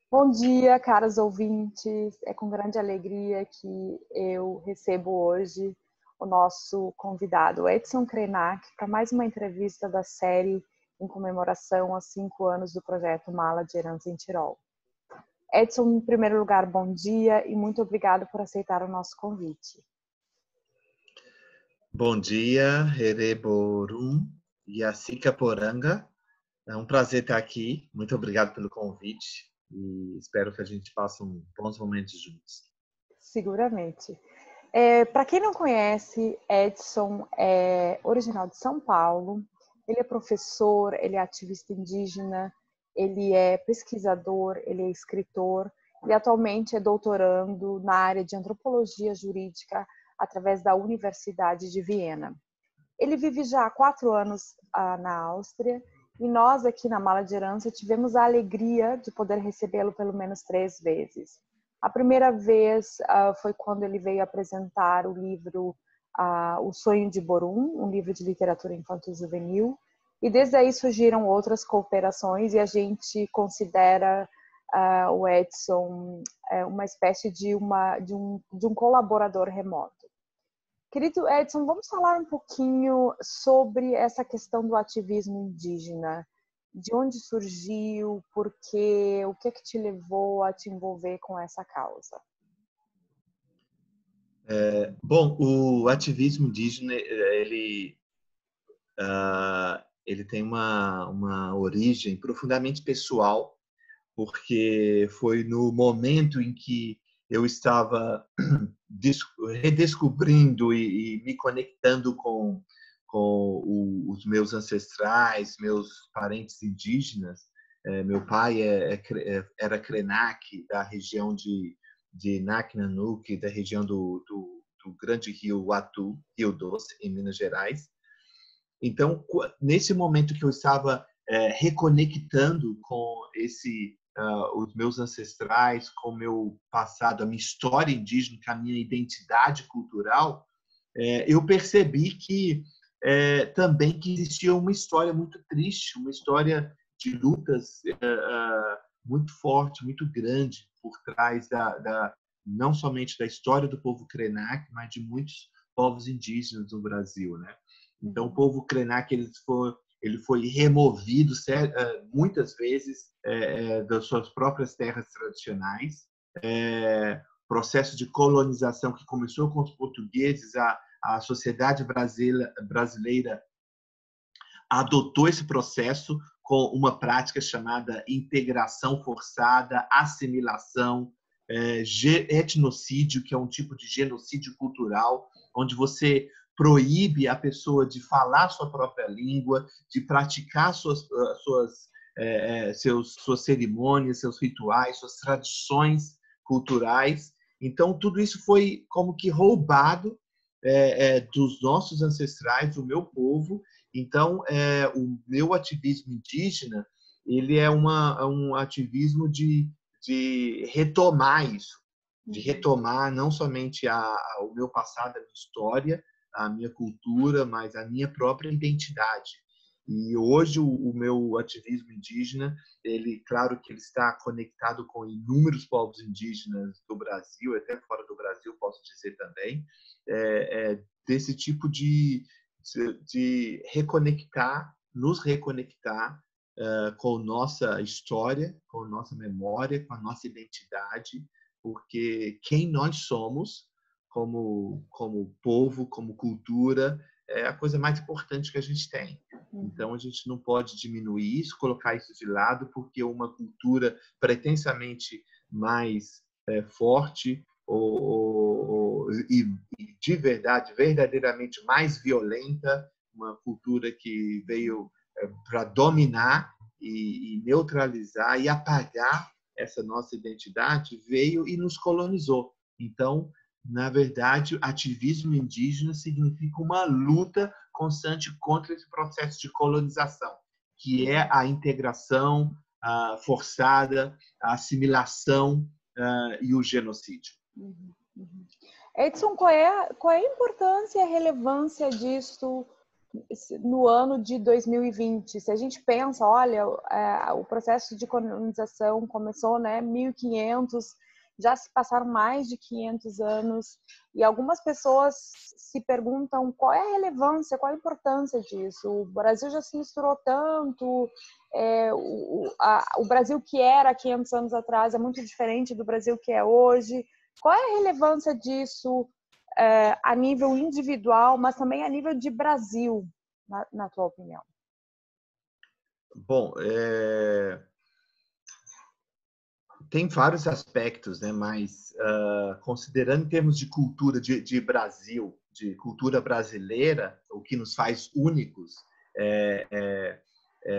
Bom dia, caros ouvintes. É com grande alegria que eu recebo hoje o nosso convidado, Edson Krenak, para mais uma entrevista da série em comemoração aos 5 anos do projeto Mala de Herança em Tirol. Edson, em primeiro lugar, bom dia e muito obrigado por aceitar o nosso convite. Bom dia, Hereborum Yasika Poranga. É um prazer estar aqui. Muito obrigado pelo convite e espero que a gente passe bons momentos juntos. Seguramente. Para quem não conhece, Edson é original de São Paulo. Ele é professor, ele é ativista indígena, ele é pesquisador, ele é escritor e atualmente é doutorando na área de antropologia jurídica através da Universidade de Viena. Ele vive já há 4 anos na Áustria e nós aqui na Mala de Herança tivemos a alegria de poder recebê-lo pelo menos 3 vezes. A primeira vez foi quando ele veio apresentar o livro O Sonho de Borum, um livro de literatura infanto-juvenil, e desde aí surgiram outras cooperações e a gente considera o Edson uma espécie de um colaborador remoto. Querido Edson, vamos falar um pouquinho sobre essa questão do ativismo indígena. De onde surgiu, por quê, o que é que te levou a te envolver com essa causa? Bom, o ativismo indígena, ele tem uma origem profundamente pessoal, porque foi no momento em que eu estava redescobrindo e me conectando com os meus ancestrais, meus parentes indígenas. Meu pai era Krenak, da região de Naknanuk, da região do grande rio Atu, Rio Doce, em Minas Gerais. Então, nesse momento que eu estava reconectando com os meus ancestrais, com o meu passado, a minha história indígena, com a minha identidade cultural, eu percebi que também que existia uma história muito triste, uma história de lutas muito forte, muito grande por trás não somente da história do povo Krenak, mas de muitos povos indígenas no Brasil, né? Então, o povo Krenak ele foi removido muitas vezes das suas próprias terras tradicionais. Processo de colonização que começou com os portugueses, a sociedade brasileira adotou esse processo com uma prática chamada integração forçada, assimilação, etnocídio, que é um tipo de genocídio cultural, onde você proíbe a pessoa de falar sua própria língua, de praticar suas cerimônias, seus rituais, suas tradições culturais. Então, tudo isso foi como que roubado dos nossos ancestrais, do meu povo. Então, o meu ativismo indígena, ele é um ativismo de retomar isso, de retomar não somente o meu passado, a minha história, a minha cultura, mas a minha própria identidade. E hoje o meu ativismo indígena, claro que ele está conectado com inúmeros povos indígenas do Brasil, até fora do Brasil, posso dizer também, desse tipo de nos reconectar com nossa história, com nossa memória, com a nossa identidade, porque quem nós somos como povo, como cultura, é a coisa mais importante que a gente tem. Então, a gente não pode diminuir isso, colocar isso de lado, porque uma cultura pretensamente mais forte e de verdade, verdadeiramente mais violenta, uma cultura que veio para dominar e neutralizar e apagar essa nossa identidade, veio e nos colonizou. Então, na verdade, ativismo indígena significa uma luta constante contra esse processo de colonização, que é a integração forçada, a assimilação e o genocídio. Edson, qual é a importância e a relevância disso no ano de 2020. Se a gente pensa, olha, o processo de colonização começou, né, 1500, já se passaram mais de 500 anos, e algumas pessoas se perguntam qual é a relevância, qual a importância disso. O Brasil já se misturou tanto, o Brasil que era 500 anos atrás é muito diferente do Brasil que é hoje. Qual é a relevância disso a nível individual, mas também a nível de Brasil, na tua opinião? Bom, tem vários aspectos, né? Mas considerando em termos de cultura de Brasil, de cultura brasileira, o que nos faz únicos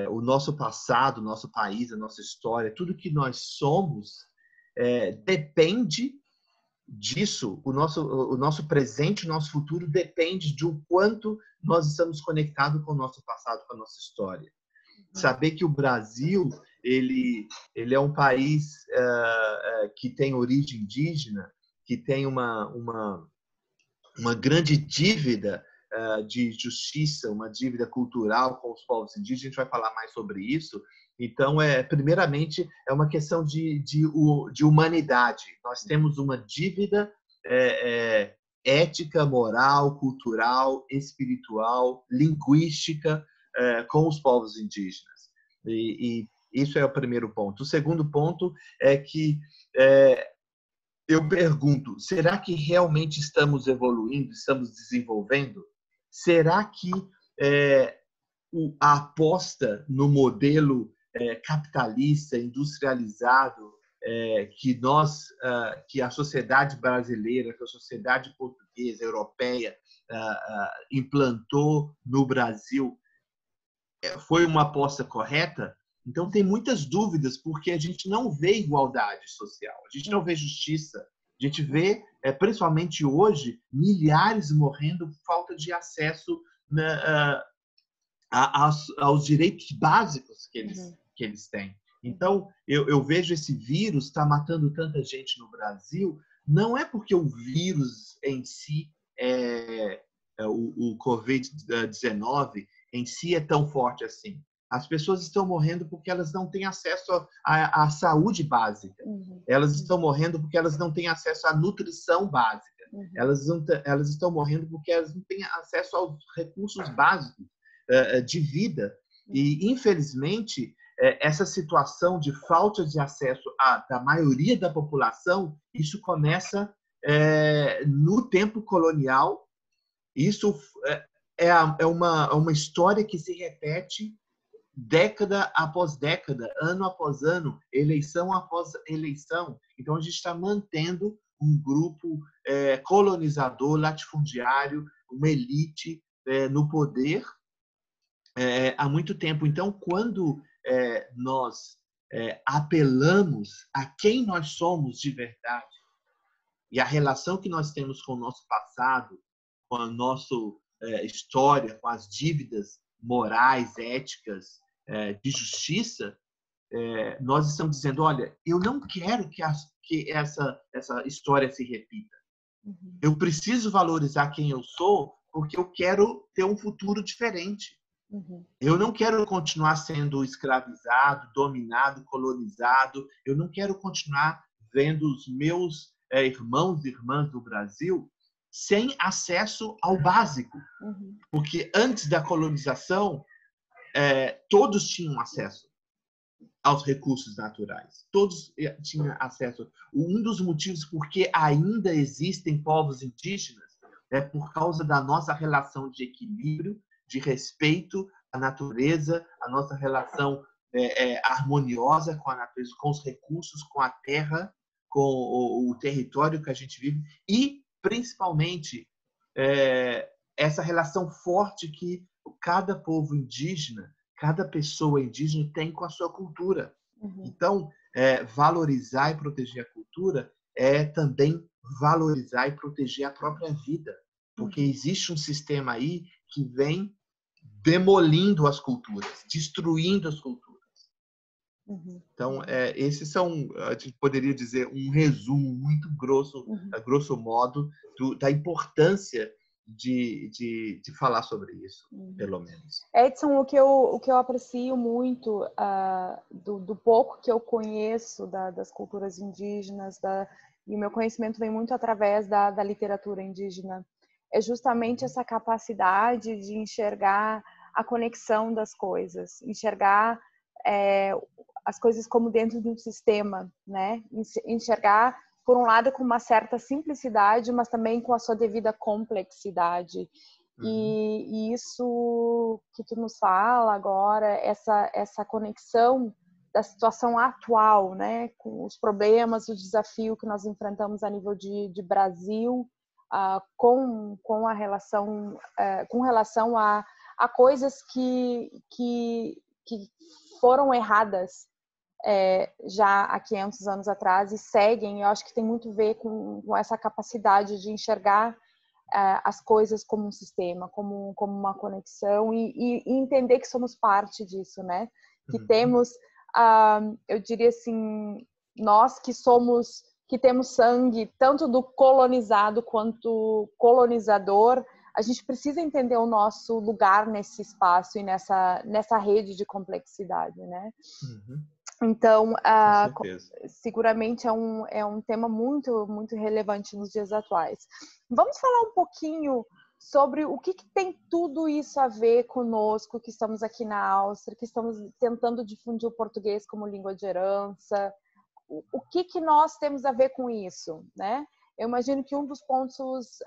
o nosso passado, o nosso país, a nossa história, tudo que nós somos depende disso. O nosso presente, o nosso futuro depende de o quanto nós estamos conectados com o nosso passado, com a nossa história. Saber que o Brasil ele é um país que tem origem indígena, que tem uma grande dívida de justiça, uma dívida cultural com os povos indígenas. A gente vai falar mais sobre isso. Então, primeiramente, é uma questão de humanidade. Nós temos uma dívida ética, moral, cultural, espiritual, linguística com os povos indígenas. E isso é o primeiro ponto. O segundo ponto é que eu pergunto, será que realmente estamos evoluindo, estamos desenvolvendo? Será que a aposta no modelo capitalista, industrializado, que a sociedade brasileira, que a sociedade portuguesa, europeia, implantou no Brasil, foi uma aposta correta? Então, tem muitas dúvidas, porque a gente não vê igualdade social, a gente não vê justiça, a gente vê, principalmente hoje, milhares morrendo por falta de acesso aos direitos básicos que eles têm. Então, eu vejo esse vírus está matando tanta gente no Brasil, não é porque o vírus em si, o Covid-19 em si é tão forte assim. As pessoas estão morrendo porque elas não têm acesso à saúde básica. Elas estão morrendo porque elas não têm acesso à nutrição básica. Elas estão morrendo porque elas não têm acesso aos recursos básicos de vida. E, infelizmente, essa situação de falta de acesso da maioria da população, isso começa no tempo colonial. Isso é uma história que se repete década após década, ano após ano, eleição após eleição. Então, a gente está mantendo um grupo colonizador, latifundiário, uma elite no poder há muito tempo. Então, quando nós apelamos a quem nós somos de verdade e a relação que nós temos com o nosso passado, com a nossa história, com as dívidas morais, éticas, de justiça, nós estamos dizendo, olha, eu não quero que essa história se repita. Eu preciso valorizar quem eu sou porque eu quero ter um futuro diferente. Eu não quero continuar sendo escravizado, dominado, colonizado. Eu não quero continuar vendo os meus irmãos e irmãs do Brasil sem acesso ao básico. Porque antes da colonização, todos tinham acesso aos recursos naturais. Todos tinham acesso. Um dos motivos por que ainda existem povos indígenas é por causa da nossa relação de equilíbrio, de respeito à natureza, a nossa relação harmoniosa com a natureza, com os recursos, com a terra, com o território que a gente vive e, principalmente, essa relação forte que cada povo indígena, cada pessoa indígena tem com a sua cultura. Então, valorizar e proteger a cultura é também valorizar e proteger a própria vida, porque existe um sistema aí que vem demolindo as culturas, destruindo as culturas. Então, esses são, a gente poderia dizer, um resumo muito grosso, a grosso modo, da importância de falar sobre isso, pelo menos. Edson, o que eu aprecio muito do pouco que eu conheço das culturas indígenas, e o meu conhecimento vem muito através da literatura indígena, é justamente essa capacidade de enxergar a conexão das coisas, enxergar as coisas como dentro de um sistema, né? Enxergar, por um lado, com uma certa simplicidade, mas também com a sua devida complexidade. E isso que tu nos fala agora, essa conexão da situação atual, né, com os problemas, o desafio que nós enfrentamos a nível de Brasil, com a relação, com relação a coisas que foram erradas já há 500 anos atrás e seguem. Eu acho que tem muito a ver com essa capacidade de enxergar as coisas como um sistema, como uma conexão e entender que somos parte disso, né? Que temos, eu diria assim, nós que temos sangue tanto do colonizado quanto colonizador, a gente precisa entender o nosso lugar nesse espaço e nessa rede de complexidade, né? Então, seguramente é um tema muito, muito relevante nos dias atuais. Vamos falar um pouquinho sobre o que tem tudo isso a ver conosco, que estamos aqui na Áustria, que estamos tentando difundir o português como língua de herança. O que nós temos a ver com isso, né? Eu imagino que um dos pontos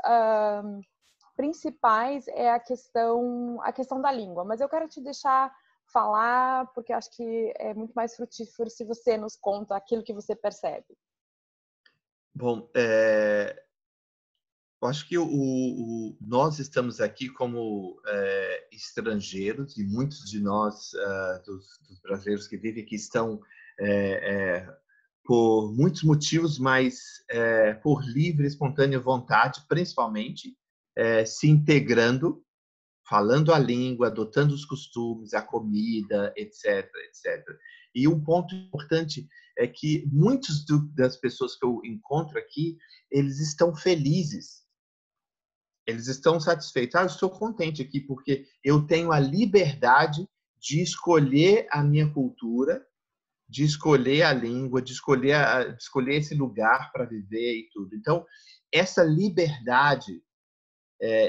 principais é a questão da língua, mas eu quero te deixar falar, porque acho que é muito mais frutífero se você nos conta aquilo que você percebe. Bom, eu acho que nós estamos aqui como estrangeiros e muitos de nós, dos brasileiros que vivem aqui, estão por muitos motivos, mas por livre e espontânea vontade, principalmente, se integrando, falando a língua, adotando os costumes, a comida, etc, etc. E um ponto importante é que muitas das pessoas que eu encontro aqui, eles estão felizes. Eles estão satisfeitos. Eu estou contente aqui porque eu tenho a liberdade de escolher a minha cultura, de escolher a língua, de escolher esse lugar para viver e tudo. Então, essa liberdade,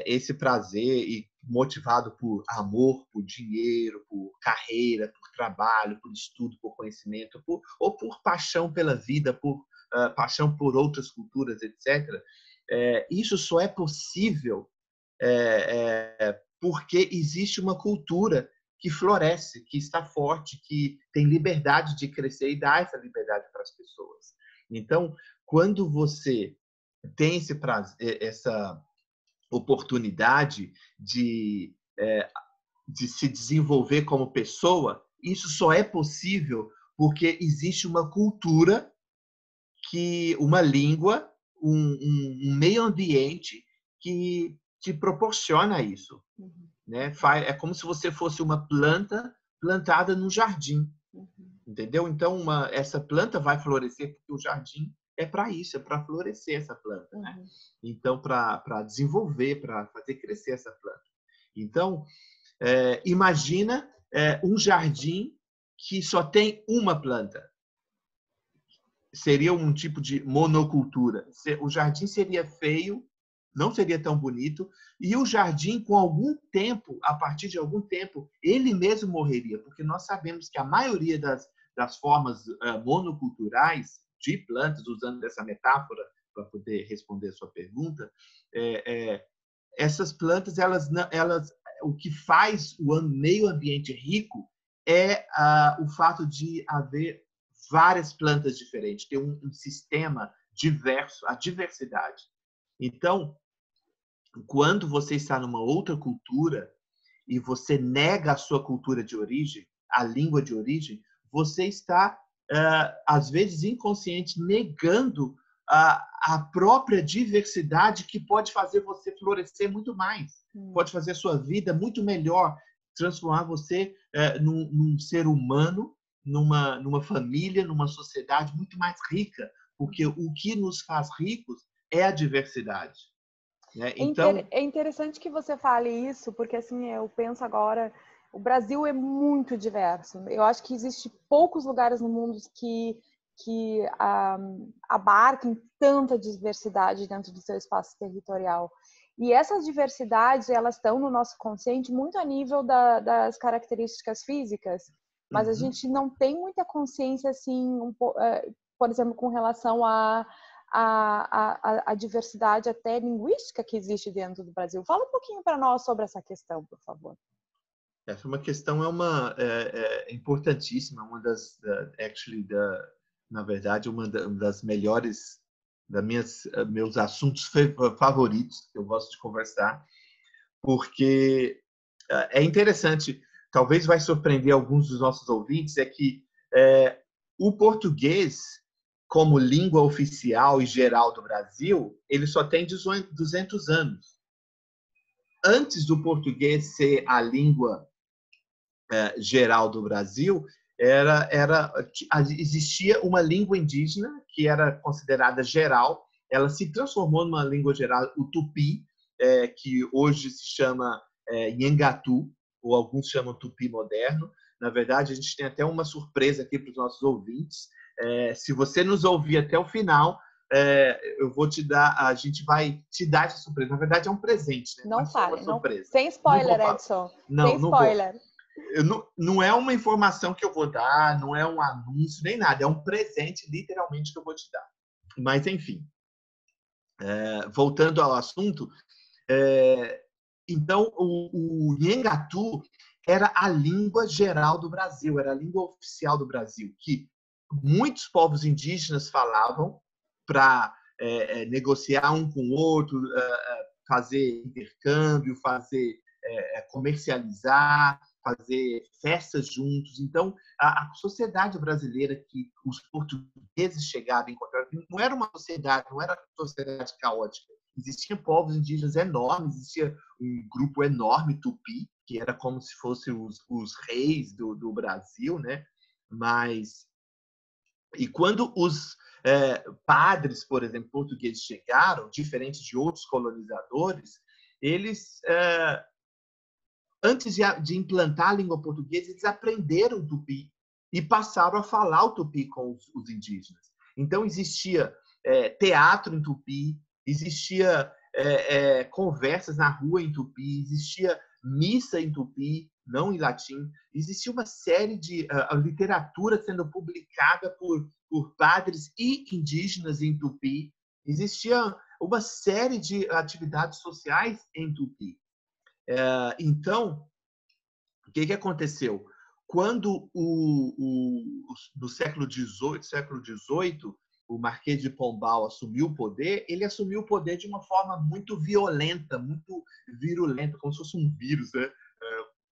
esse prazer, e motivado por amor, por dinheiro, por carreira, por trabalho, por estudo, por conhecimento, ou por paixão pela vida, por paixão por outras culturas, etc. Isso só é possível porque existe uma cultura que floresce, que está forte, que tem liberdade de crescer e dá essa liberdade para as pessoas. Então, quando você tem esse prazer, essa oportunidade de se desenvolver como pessoa, isso só é possível porque existe uma cultura, uma língua, um meio ambiente que te proporciona isso. Né? É como se você fosse uma planta plantada no jardim. Entendeu? Então, essa planta vai florescer porque o jardim é para isso, é para florescer essa planta. Né? Então, para desenvolver, para fazer crescer essa planta. Então, imagina um jardim que só tem uma planta. Seria um tipo de monocultura. O jardim seria feio, não seria tão bonito, e o jardim, com algum tempo, a partir de algum tempo, ele mesmo morreria, porque nós sabemos que a maioria das formas monoculturais de plantas, usando essa metáfora para poder responder a sua pergunta, essas plantas, o que faz o meio ambiente rico é o fato de haver várias plantas diferentes, ter um sistema diverso, a diversidade. Então, quando você está numa outra cultura e você nega a sua cultura de origem, a língua de origem, você está, às vezes, inconsciente, negando a própria diversidade que pode fazer você florescer muito mais, pode fazer a sua vida muito melhor, transformar você num ser humano, numa família, numa sociedade muito mais rica, porque o que nos faz ricos é a diversidade. né? Então, É interessante que você fale isso, porque assim, eu penso agora, o Brasil é muito diverso. Eu acho que existe poucos lugares no mundo que abarquem tanta diversidade dentro do seu espaço territorial. E essas diversidades, elas estão no nosso consciente muito a nível das características físicas, mas a gente não tem muita consciência, assim, por exemplo, com relação a diversidade até linguística que existe dentro do Brasil. Fala um pouquinho para nós sobre essa questão, por favor. essa é uma questão importantíssima, uma das, na verdade, uma das melhores meus assuntos favoritos que eu gosto de conversar, porque é interessante, talvez vai surpreender alguns dos nossos ouvintes, é que o português, como língua oficial e geral do Brasil, ele só tem 200 anos. Antes do português ser a língua geral do Brasil, existia uma língua indígena que era considerada geral, ela se transformou numa língua geral, o tupi, que hoje se chama Nhangatu, ou alguns chamam tupi moderno. Na verdade, a gente tem até uma surpresa aqui para os nossos ouvintes. Se você nos ouvir até o final, eu vou te dar, a gente vai te dar essa surpresa. Na verdade, é um presente, né? Não é só uma fale, surpresa. sem spoiler, Edson. Não, Sem não vou. spoiler. Não é uma informação que eu vou dar, não é um anúncio, nem nada. É um presente, literalmente, que eu vou te dar. Mas, enfim, voltando ao assunto, então, o Nhangatu era a língua geral do Brasil, era a língua oficial do Brasil, que muitos povos indígenas falavam para negociar um com o outro, fazer intercâmbio, fazer comercializar, fazer festas juntos. Então, a sociedade brasileira que os portugueses chegavam a encontrar não era uma sociedade, não era uma sociedade caótica. Existiam povos indígenas enormes, existia um grupo enorme tupi, que era como se fossem os reis do Brasil, né? Mas e quando os padres, por exemplo, portugueses chegaram, diferente de outros colonizadores, eles antes de implantar a língua portuguesa, eles aprenderam o tupi e passaram a falar o tupi com os indígenas. Então, existia teatro em tupi, existia conversas na rua em tupi, existia missa em tupi, não em latim, existia uma série de literatura sendo publicada por padres e indígenas em tupi, existia uma série de atividades sociais em tupi. Então, o que aconteceu? Quando no século XVIII, o Marquês de Pombal assumiu o poder, ele assumiu o poder de uma forma muito violenta, muito virulenta, como se fosse um vírus, né?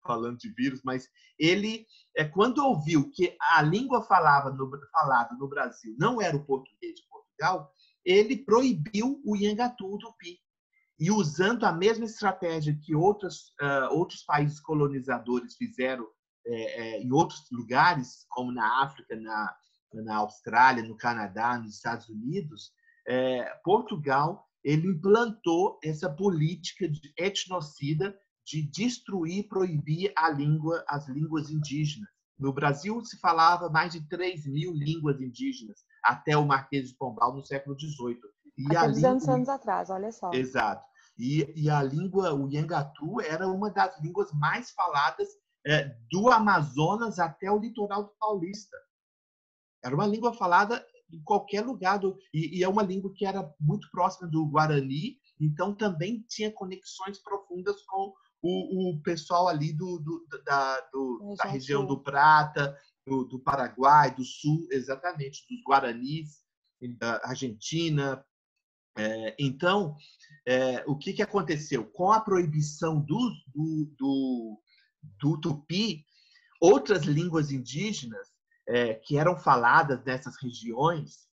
Falando de vírus, mas ele, quando ouviu que a língua falada no Brasil não era o português de Portugal, ele proibiu o Nhangatu, o tupi. E usando a mesma estratégia que outros países colonizadores fizeram em outros lugares, como na África, na Austrália, no Canadá, nos Estados Unidos, Portugal ele implantou essa política de etnocida de destruir, proibir as línguas indígenas. No Brasil se falava mais de 3.000 línguas indígenas até o Marquês de Pombal no século XVIII. Até 200 anos atrás, olha só. Exato. E a língua, o Nhangatu, era uma das línguas mais faladas do Amazonas até o litoral do Paulista. Era uma língua falada em qualquer lugar. E é uma língua que era muito próxima do Guarani, então também tinha conexões profundas com o pessoal ali da região do Prata, do Paraguai, do Sul, exatamente, dos Guaranis, da Argentina. Então, o que aconteceu? Com a proibição do tupi, outras línguas indígenas que eram faladas nessas regiões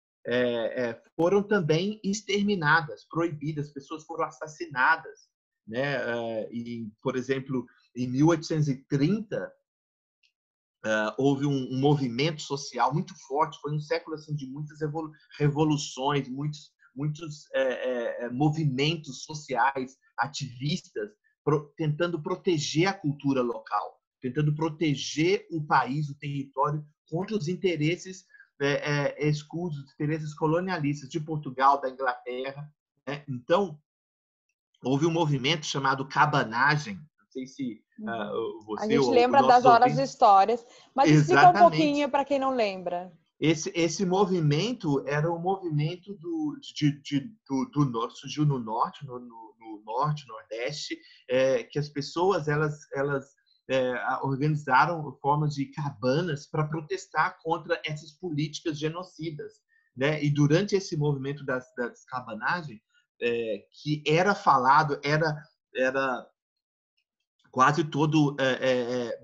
foram também exterminadas, proibidas, pessoas foram assassinadas. Né? Por exemplo, em 1830, houve um movimento social muito forte, foi um século assim, de muitas revoluções, muitos movimentos sociais, ativistas, tentando proteger a cultura local, tentando proteger o país, o território, contra os interesses escusos, os interesses colonialistas de Portugal, da Inglaterra, né? Então, houve um movimento chamado cabanagem. Não sei se a você gente ou lembra das nossos horas de ouvintes... histórias, mas explica um Exatamente. pouquinho para quem não lembra. Esse movimento era um movimento do norte, surgiu no norte, no norte, nordeste, que as pessoas elas organizaram formas de cabanas para protestar contra essas políticas genocidas, né? E durante esse movimento das cabanagens, que era falado, era quase todo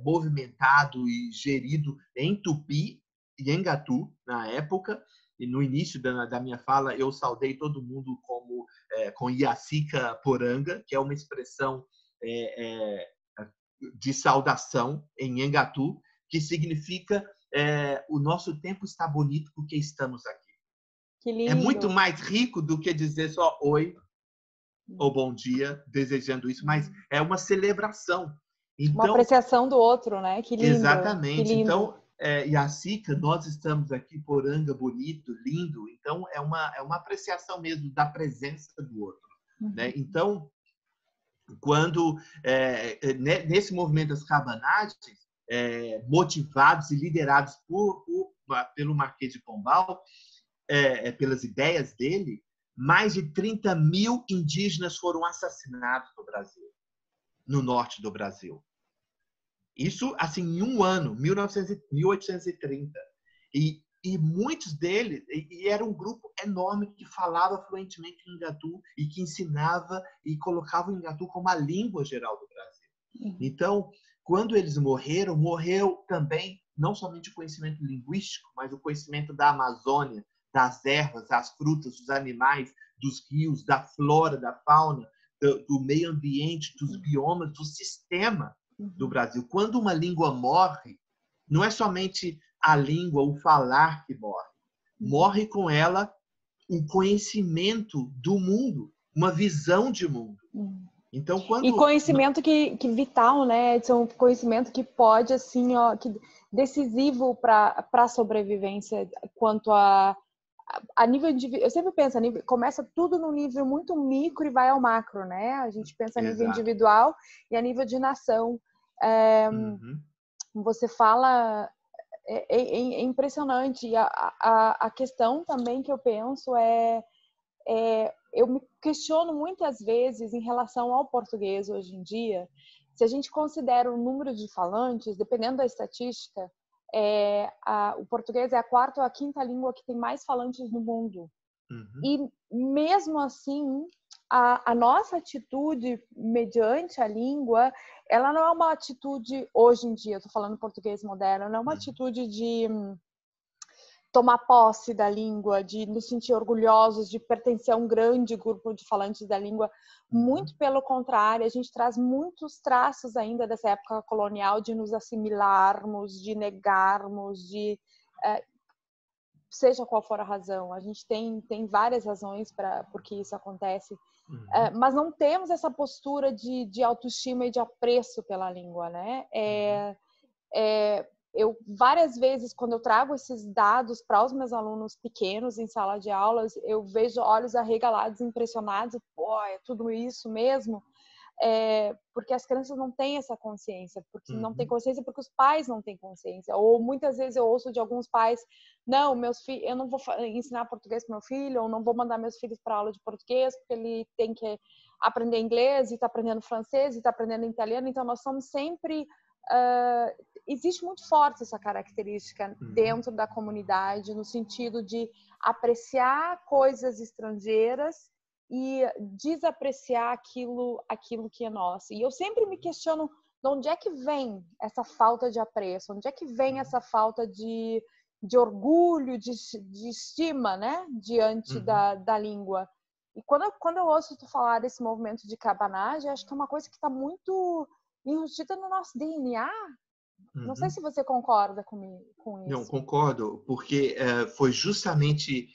movimentado e gerido em Tupi e em Ngatu, na época. E no início da minha fala, eu saudei todo mundo com Yacica Poranga, que é uma expressão de saudação em Ngatu, que significa o nosso tempo está bonito porque estamos aqui. Que lindo. É muito mais rico do que dizer só oi ou bom dia, desejando isso, mas é uma celebração. Então, uma apreciação do outro, né? Que lindo. Exatamente. Que lindo. Então, Yacica, nós estamos aqui, Poranga, bonito, lindo. Então, é uma apreciação mesmo da presença do outro. Né? Então, quando, nesse movimento das cabanagens, motivados e liderados pelo Marquês de Pombal, pelas ideias dele, mais de 30 mil indígenas foram assassinados no Brasil, no norte do Brasil. Isso, assim, em um ano, 1830. E muitos deles, e era um grupo enorme que falava fluentemente em Ngatu e que ensinava e colocava o Ngatu como a língua geral do Brasil. Então, quando eles morreu também não somente o conhecimento linguístico, mas o conhecimento da Amazônia, das ervas, das frutas, dos animais, dos rios, da flora, da fauna, do meio ambiente, dos biomas, do sistema do Brasil. Quando uma língua morre, não é somente a língua, o falar que morre. Morre com ela um conhecimento do mundo, uma visão de mundo. Então, e conhecimento que vital, né, Edson? Conhecimento que pode, assim, ó, que decisivo para a sobrevivência quanto a nível individual. Eu sempre penso, começa tudo no nível muito micro e vai ao macro, né? A gente pensa a nível individual e a nível de nação. Você fala, é impressionante. E a questão também que eu penso eu me questiono muitas vezes em relação ao português hoje em dia, se a gente considera o número de falantes, dependendo da estatística, o português é a quarta ou a quinta língua que tem mais falantes no mundo. E mesmo assim, a nossa atitude mediante a língua, ela não é uma atitude, hoje em dia, estou falando português moderno, não é uma atitude de tomar posse da língua, de nos sentir orgulhosos, de pertencer a um grande grupo de falantes da língua. Muito pelo contrário, a gente traz muitos traços ainda dessa época colonial de nos assimilarmos, de negarmos, de seja qual for a razão. A gente tem várias razões por que isso acontece, mas não temos essa postura de autoestima e de apreço pela língua, né? Eu várias vezes, quando eu trago esses dados para os meus alunos pequenos em sala de aulas, eu vejo olhos arregalados, impressionados. Pô, é tudo isso mesmo? Porque as crianças não têm essa consciência, porque não têm consciência porque os pais não têm consciência. Ou muitas vezes eu ouço de alguns pais: não, meus filhos, eu não vou ensinar português para meu filho, ou não vou mandar meus filhos para aula de português porque ele tem que aprender inglês e está aprendendo francês e está aprendendo italiano. Então nós somos sempre existe muito forte essa característica dentro da comunidade, no sentido de apreciar coisas estrangeiras e desapreciar aquilo que é nosso. E eu sempre me questiono de onde é que vem essa falta de apreço, onde é que vem essa falta de orgulho, de estima, né, diante da língua. E quando eu ouço tu falar desse movimento de cabanagem, acho que é uma coisa que está muito enrustida no nosso DNA. Não sei se você concorda com isso. Não, concordo, porque foi justamente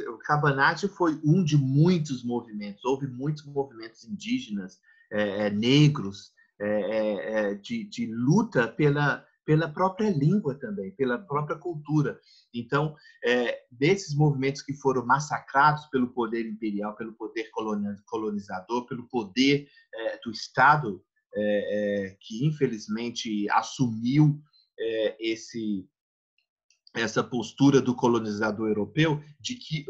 o Cabanate foi um de muitos movimentos. Houve muitos movimentos indígenas, negros, de luta pela própria língua também, pela própria cultura. Então, desses movimentos que foram massacrados pelo poder imperial, pelo poder colonizador, pelo poder do Estado, que infelizmente assumiu essa postura do colonizador europeu de que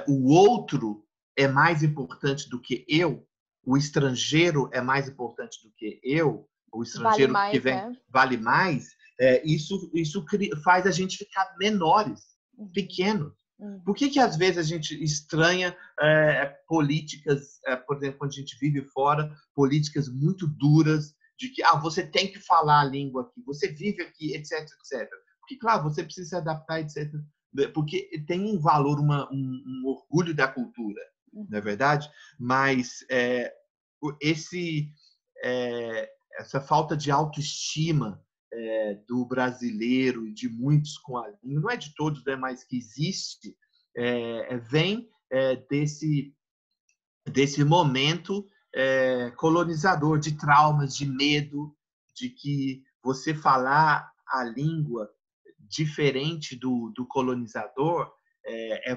o outro é mais importante do que eu, o estrangeiro é mais importante do que eu, o estrangeiro vale mais, que vem né? vale mais, isso faz a gente ficar menores, pequenos. Por que às vezes a gente estranha políticas, por exemplo, quando a gente vive fora, políticas muito duras de que você tem que falar a língua aqui, você vive aqui, etc, etc. Porque, claro, você precisa se adaptar, etc. Porque tem um valor, um orgulho da cultura, não é verdade? Mas essa falta de autoestima do brasileiro e de muitos com a língua, não é de todos, né, mas que existe, vem desse momento colonizador, de traumas, de medo, de que você falar a língua diferente do colonizador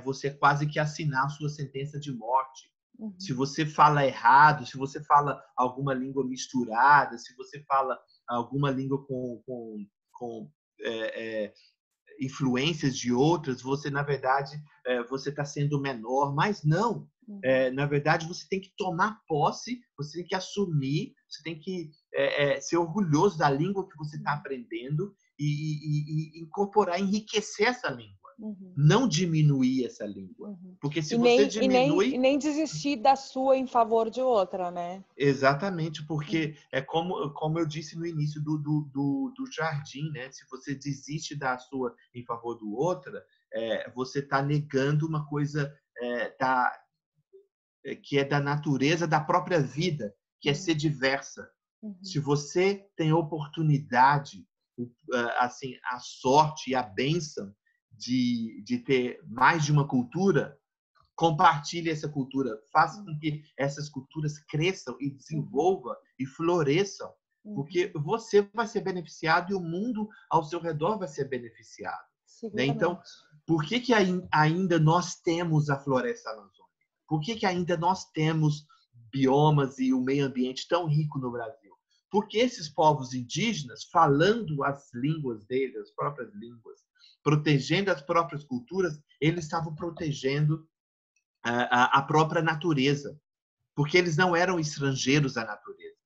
você quase que assinar a sua sentença de morte. Se você fala errado, se você fala alguma língua misturada, se você fala alguma língua com influências de outras, você, na verdade, você está sendo menor, mas não. Na verdade, você tem que tomar posse, você tem que assumir, você tem que ser orgulhoso da língua que você está aprendendo e incorporar, enriquecer essa língua. Não diminuir essa língua. Porque se você diminui... E nem desistir da sua em favor de outra, né? Exatamente, porque é como eu disse no início do jardim, né? Se você desiste da sua em favor do outra, você está negando uma coisa que é da natureza da própria vida, que é ser diversa. Se você tem oportunidade, assim, a sorte e a bênção de ter mais de uma cultura, compartilhe essa cultura, faça com que essas culturas cresçam e desenvolvam e floresçam, porque você vai ser beneficiado e o mundo ao seu redor vai ser beneficiado. Né? Então, por que ainda nós temos a floresta amazônica? Por que ainda nós temos biomas e o meio ambiente tão rico no Brasil? Porque esses povos indígenas, falando as línguas deles, as próprias línguas, protegendo as próprias culturas, eles estavam protegendo a própria natureza, porque eles não eram estrangeiros à natureza.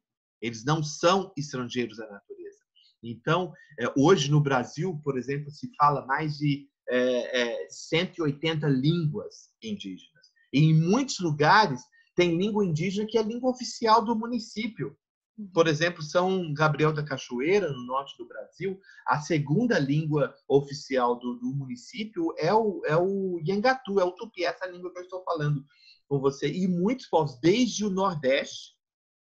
Eles não são estrangeiros à natureza. Então, hoje no Brasil, por exemplo, se fala mais de 180 línguas indígenas. E em muitos lugares tem língua indígena que é língua oficial do município. Por exemplo, São Gabriel da Cachoeira, no norte do Brasil, a segunda língua oficial do município é o Iangatu, é o Tupi, essa língua que eu estou falando com você. E muitos povos, desde o Nordeste,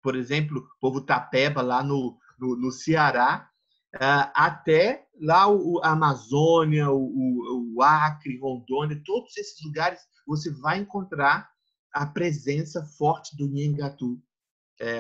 por exemplo, o povo Tapeba, lá no Ceará, até lá a Amazônia, o Acre, Rondônia, todos esses lugares você vai encontrar a presença forte do Iangatu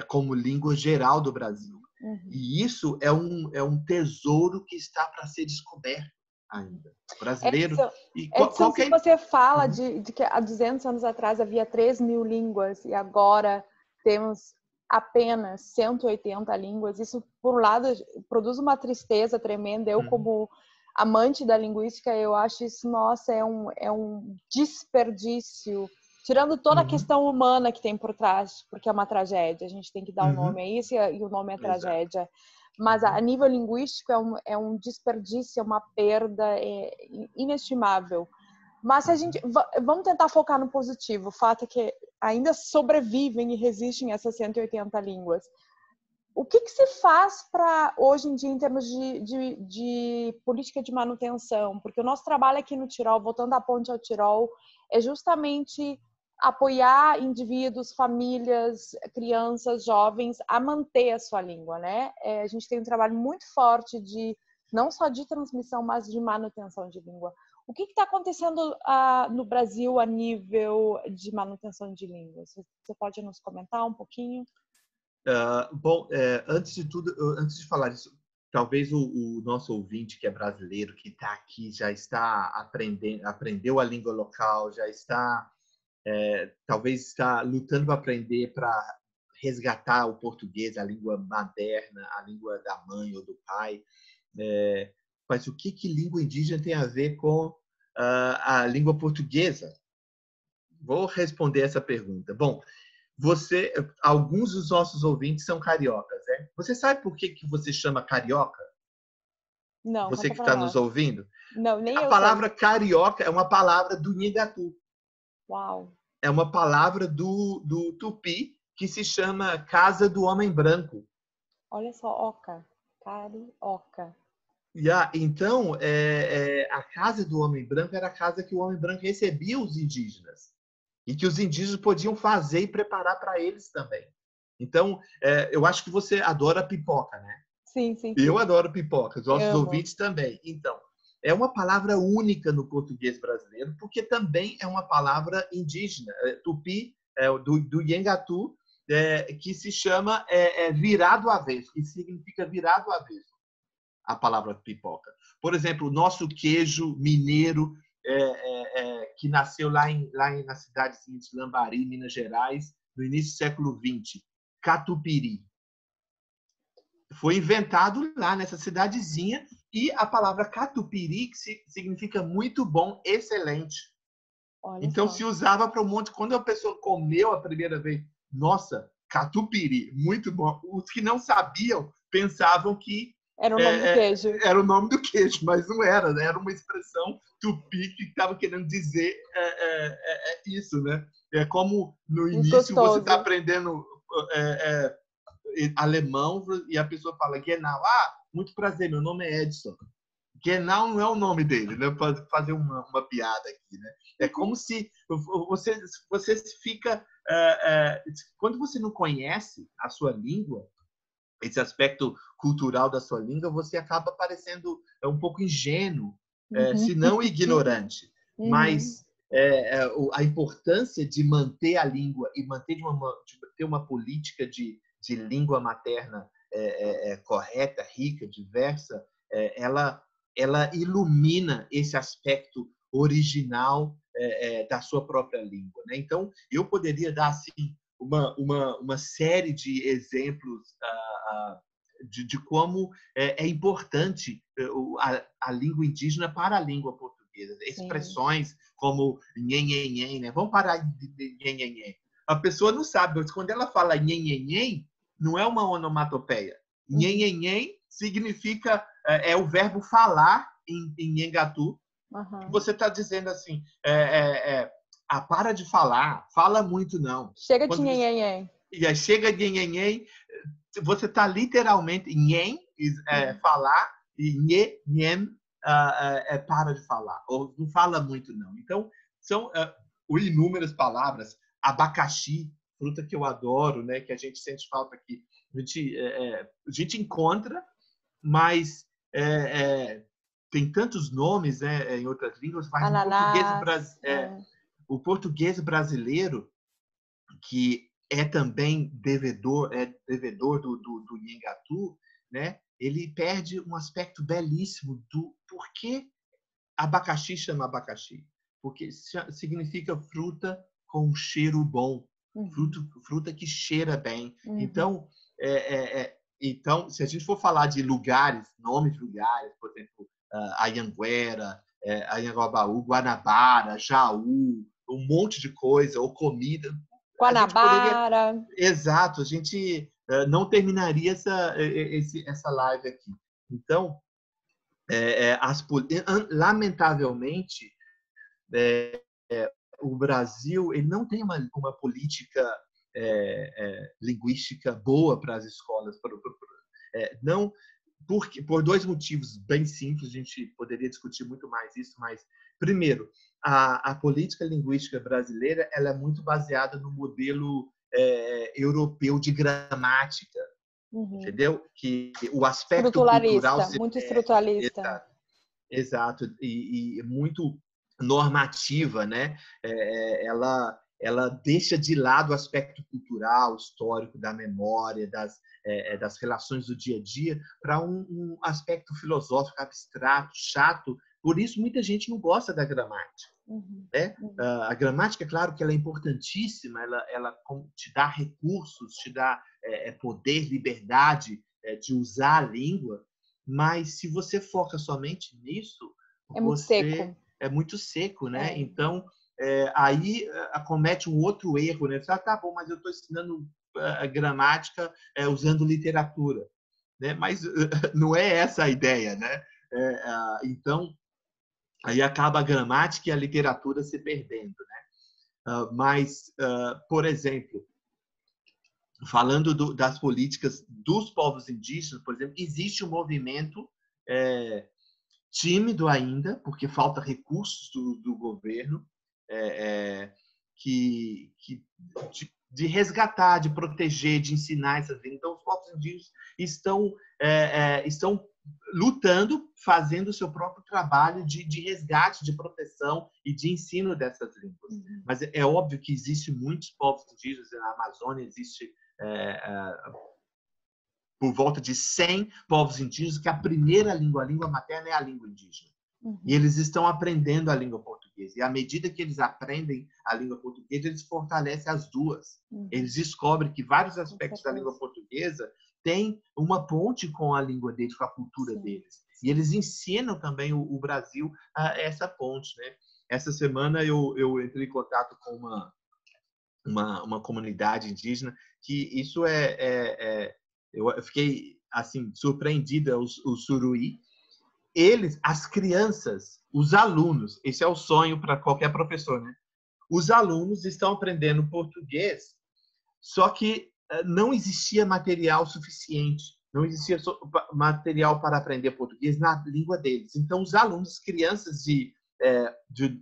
como língua geral do Brasil. E isso é um tesouro que está para ser descoberto ainda. Brasileiro. Edson, se você fala de que há 200 anos atrás havia 3.000 línguas e agora temos apenas 180 línguas, isso, por um lado, produz uma tristeza tremenda. Eu, como amante da linguística, eu acho isso, nossa, é um desperdício. Tirando toda a questão humana que tem por trás, porque é uma tragédia, a gente tem que dar um nome a isso e o nome é tragédia. Mas a nível linguístico é um desperdício, é uma perda inestimável. Mas vamos tentar focar no positivo, o fato é que ainda sobrevivem e resistem essas 180 línguas. O que se faz para, hoje em dia, em termos de política de manutenção? Porque o nosso trabalho aqui no Tirol, voltando à ponte ao Tirol, é justamente apoiar indivíduos, famílias, crianças, jovens a manter a sua língua, né? A gente tem um trabalho muito forte de não só de transmissão, mas de manutenção de língua. O que está acontecendo no Brasil a nível de manutenção de língua? Você pode nos comentar um pouquinho? Bom, antes de tudo, antes de falar disso, talvez o nosso ouvinte que é brasileiro, que está aqui, já está aprendeu a língua local, já está, talvez está lutando para aprender, para resgatar o português, a língua materna, a língua da mãe ou do pai. Mas o que língua indígena tem a ver com a língua portuguesa? Vou responder essa pergunta. Bom, alguns dos nossos ouvintes são cariocas, né? Você sabe por que você chama carioca? Não, Você conta que pra está nos nós. ouvindo? Não, nem A eu palavra sei. carioca é uma palavra do Nhangatu. Uau. É uma palavra do Tupi que se chama Casa do Homem Branco. Olha só, oca. Carioca. Então, a Casa do Homem Branco era a casa que o Homem Branco recebia os indígenas. E que os indígenas podiam fazer e preparar para eles também. Então, eu acho que você adora pipoca, né? Sim, sim, Eu sim. adoro pipoca, os nossos Amo. ouvintes também. Então, é uma palavra única no português brasileiro, porque também é uma palavra indígena, tupi, do Nhangatu, que se chama virado avesso, que significa virado avesso, a palavra pipoca. Por exemplo, o nosso queijo mineiro, que nasceu na cidadezinha de Lambari, Minas Gerais, no início do século XX, catupiry. Foi inventado lá nessa cidadezinha, e a palavra catupiry significa muito bom, excelente. Olha Então só. se usava para um monte. Quando a pessoa comeu a primeira vez, nossa, catupiry, muito bom. Os que não sabiam pensavam que Era o nome do queijo. era o nome do queijo, mas não era, né? Era uma expressão tupi que estava querendo dizer isso, né? É como no Muito início você está gostoso. aprendendo alemão e a pessoa fala Genau. Muito prazer, meu nome é Edson. Genau não é o nome dele, né? Para fazer uma piada aqui, né? É como se você fica quando você não conhece a sua língua, esse aspecto cultural da sua língua, você acaba parecendo um pouco ingênuo, se não ignorante. Uhum. Mas a importância de manter a língua e de ter uma política de língua materna correta, rica, diversa, ela ilumina esse aspecto original da sua própria língua, né? Então, eu poderia dar assim uma série de exemplos de como é importante a língua indígena para a língua portuguesa. Sim. Expressões como nhenhenhen, né? Vamos parar de nhenhenhen. A pessoa não sabe, mas quando ela fala nhenhenhen, não é uma onomatopeia. Uhum. Nhenhenhen significa, o verbo falar em Nhangatu, que Uhum. você está dizendo assim, para de falar, fala muito não. Chega de Quando você, nhenhenhen. e aí chega de nhenhenhen, você está literalmente nhen, falar, e nhe, nhen, para de falar, ou não fala muito não. Então, são inúmeras palavras. Abacaxi, fruta que eu adoro, né, que a gente sente falta aqui. A gente encontra, mas tem tantos nomes, né, em outras línguas, mas Ananás. o português brasileiro, que é também devedor do Nhangatu, né? Ele perde um aspecto belíssimo do porquê abacaxi chama abacaxi. Porque significa fruta com cheiro bom, Uhum. fruta que cheira bem. Uhum. Então, se a gente for falar de lugares, nomes de lugares, por exemplo, Anhanguera, Anhanguabaú, Guanabara, Jaú, um monte de coisa, ou comida, a gente poderia. Guanabara. Exato, a gente não terminaria essa live aqui. Então, lamentavelmente, o Brasil ele não tem uma política linguística boa para as escolas. Não, por dois motivos bem simples, a gente poderia discutir muito mais isso, mas, primeiro, a política linguística brasileira ela é muito baseada no modelo europeu de gramática. entendeu? Que o aspecto cultural Estruturalista, muito estruturalista. exato, e muito normativa, né? Ela deixa de lado o aspecto cultural, histórico, da memória, das relações do dia a dia, para um aspecto filosófico, abstrato, chato. Por isso, muita gente não gosta da gramática. Né? A gramática, é claro que ela é importantíssima, ela te dá recursos, te dá poder, liberdade de usar a língua, mas se você foca somente nisso, É muito seco. é muito seco, né? Então, aí acomete um outro erro, né? Você fala, tá bom, mas eu estou ensinando a gramática usando literatura, né? Mas não é essa a ideia, né? Então, aí acaba a gramática e a literatura se perdendo, né? Mas, por exemplo, falando das políticas dos povos indígenas, por exemplo, existe um movimento tímido ainda, porque falta recursos do governo, de resgatar, de proteger, de ensinar essas línguas. Então, os povos indígenas estão lutando, fazendo o seu próprio trabalho de resgate, de proteção e de ensino dessas línguas. Mas é óbvio que existem muitos povos indígenas, na Amazônia existe por volta de 100 povos indígenas que a língua materna é a língua indígena. E eles estão aprendendo a língua portuguesa. E à medida que eles aprendem a língua portuguesa, eles fortalecem as duas. Eles descobrem que vários aspectos da língua portuguesa têm uma ponte com a língua deles, com a cultura deles. E eles ensinam também o Brasil a essa ponte, né? Essa semana eu entrei em contato com uma comunidade indígena que isso eu fiquei assim surpreendida, o Suruí. As crianças, os alunos, esse é o sonho para qualquer professor, né? Os alunos estão aprendendo português, só que não existia material suficiente, não existia material para aprender português na língua deles. Então, os alunos, crianças de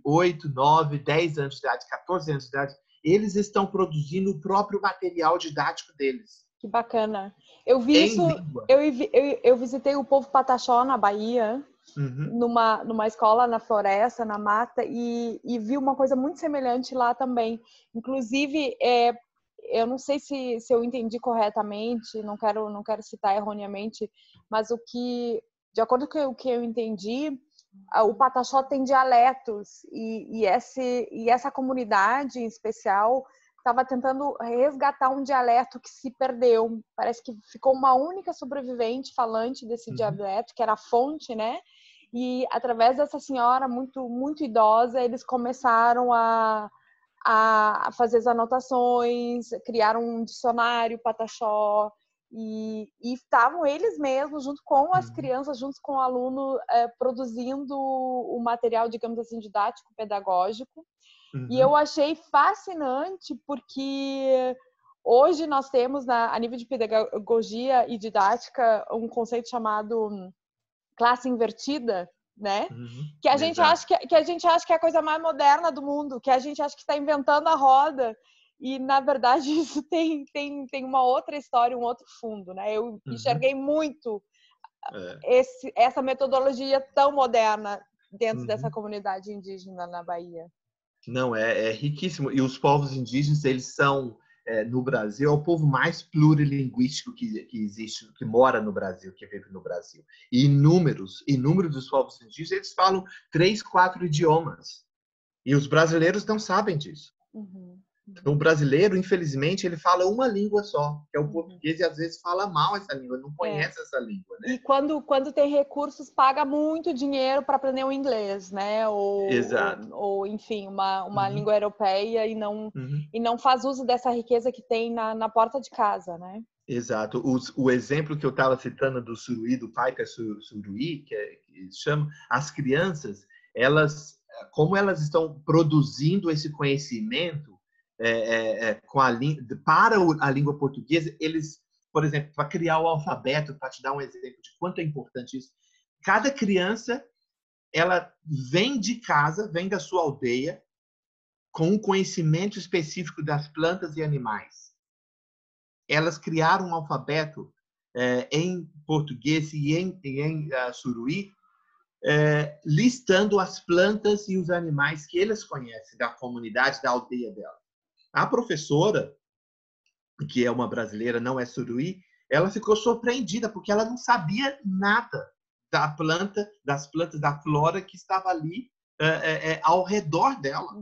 8, 9, 10 anos de idade, 14 anos de idade, eles estão produzindo o próprio material didático deles. Que bacana. Eu vi isso, eu visitei o povo Pataxó na Bahia, numa escola na floresta, na mata, e vi uma coisa muito semelhante lá também. Inclusive, eu não sei se eu entendi corretamente, não quero citar erroneamente, mas de acordo com o que eu entendi, o Pataxó tem dialetos e essa comunidade em especial estava tentando resgatar um dialeto que se perdeu. Parece que ficou uma única sobrevivente falante desse dialeto, que era a fonte, né? E através dessa senhora muito, muito idosa, eles começaram a fazer as anotações, criaram um dicionário Pataxó, e estavam eles mesmos, junto com as crianças, junto com o aluno, produzindo o material, digamos assim, didático, pedagógico. E eu achei fascinante porque hoje nós temos, a nível de pedagogia e didática, um conceito chamado classe invertida, né? Que a gente acha que a gente acha que é a coisa mais moderna do mundo, que a gente acha que está inventando a roda. E, na verdade, isso tem uma outra história, um outro fundo, né? Eu enxerguei muito essa metodologia tão moderna dentro dessa comunidade indígena na Bahia. Não, é riquíssimo. E os povos indígenas, eles são, no Brasil, é o povo mais plurilinguístico que existe, que mora no Brasil, que vive no Brasil. E inúmeros dos povos indígenas, eles falam 3, 4 idiomas. E os brasileiros não sabem disso. Então, o brasileiro, infelizmente, ele fala uma língua só, que é o português, e às vezes fala mal essa língua, não conhece essa língua, né? E quando tem recursos, paga muito dinheiro para aprender o inglês, né? Ou enfim, uma língua europeia e não faz uso dessa riqueza que tem na porta de casa, né? Exato. O exemplo que eu estava citando do Suruí, do Paica Suruí, que chama, as crianças, como elas estão produzindo esse conhecimento para a língua portuguesa, eles, por exemplo, para criar o alfabeto, para te dar um exemplo de quanto é importante isso, cada criança, ela vem de casa, vem da sua aldeia, com um conhecimento específico das plantas e animais. Elas criaram um alfabeto em português e em Suruí, listando as plantas e os animais que eles conhecem da comunidade, da aldeia dela. A professora, que é uma brasileira, não é Suruí, ela ficou surpreendida porque ela não sabia nada das plantas, da flora que estava ali ao redor dela.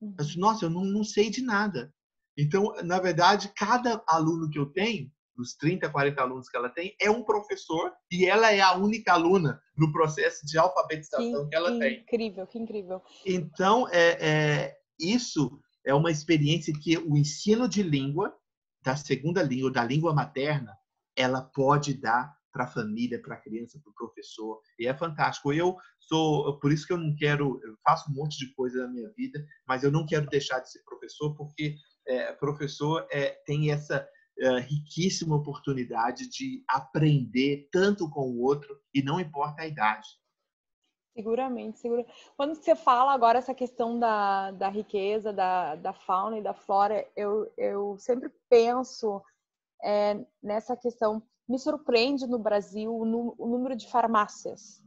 Eu disse, nossa, eu não sei de nada. Então, na verdade, cada aluno que eu tenho, dos 30, 40 alunos que ela tem, é um professor e ela é a única aluna no processo de alfabetização que ela tem. Incrível, que incrível. Então, isso é uma experiência que o ensino de língua, da segunda língua, da língua materna, ela pode dar para a família, para a criança, para o professor. E é fantástico. Por isso que eu faço um monte de coisa na minha vida, mas eu não quero deixar de ser professor, porque professor tem essa riquíssima oportunidade de aprender tanto com o outro, e não importa a idade. Seguramente, seguramente. Quando você fala agora essa questão da riqueza, da fauna e da flora, eu sempre penso nessa questão. Me surpreende no Brasil o número de farmácias.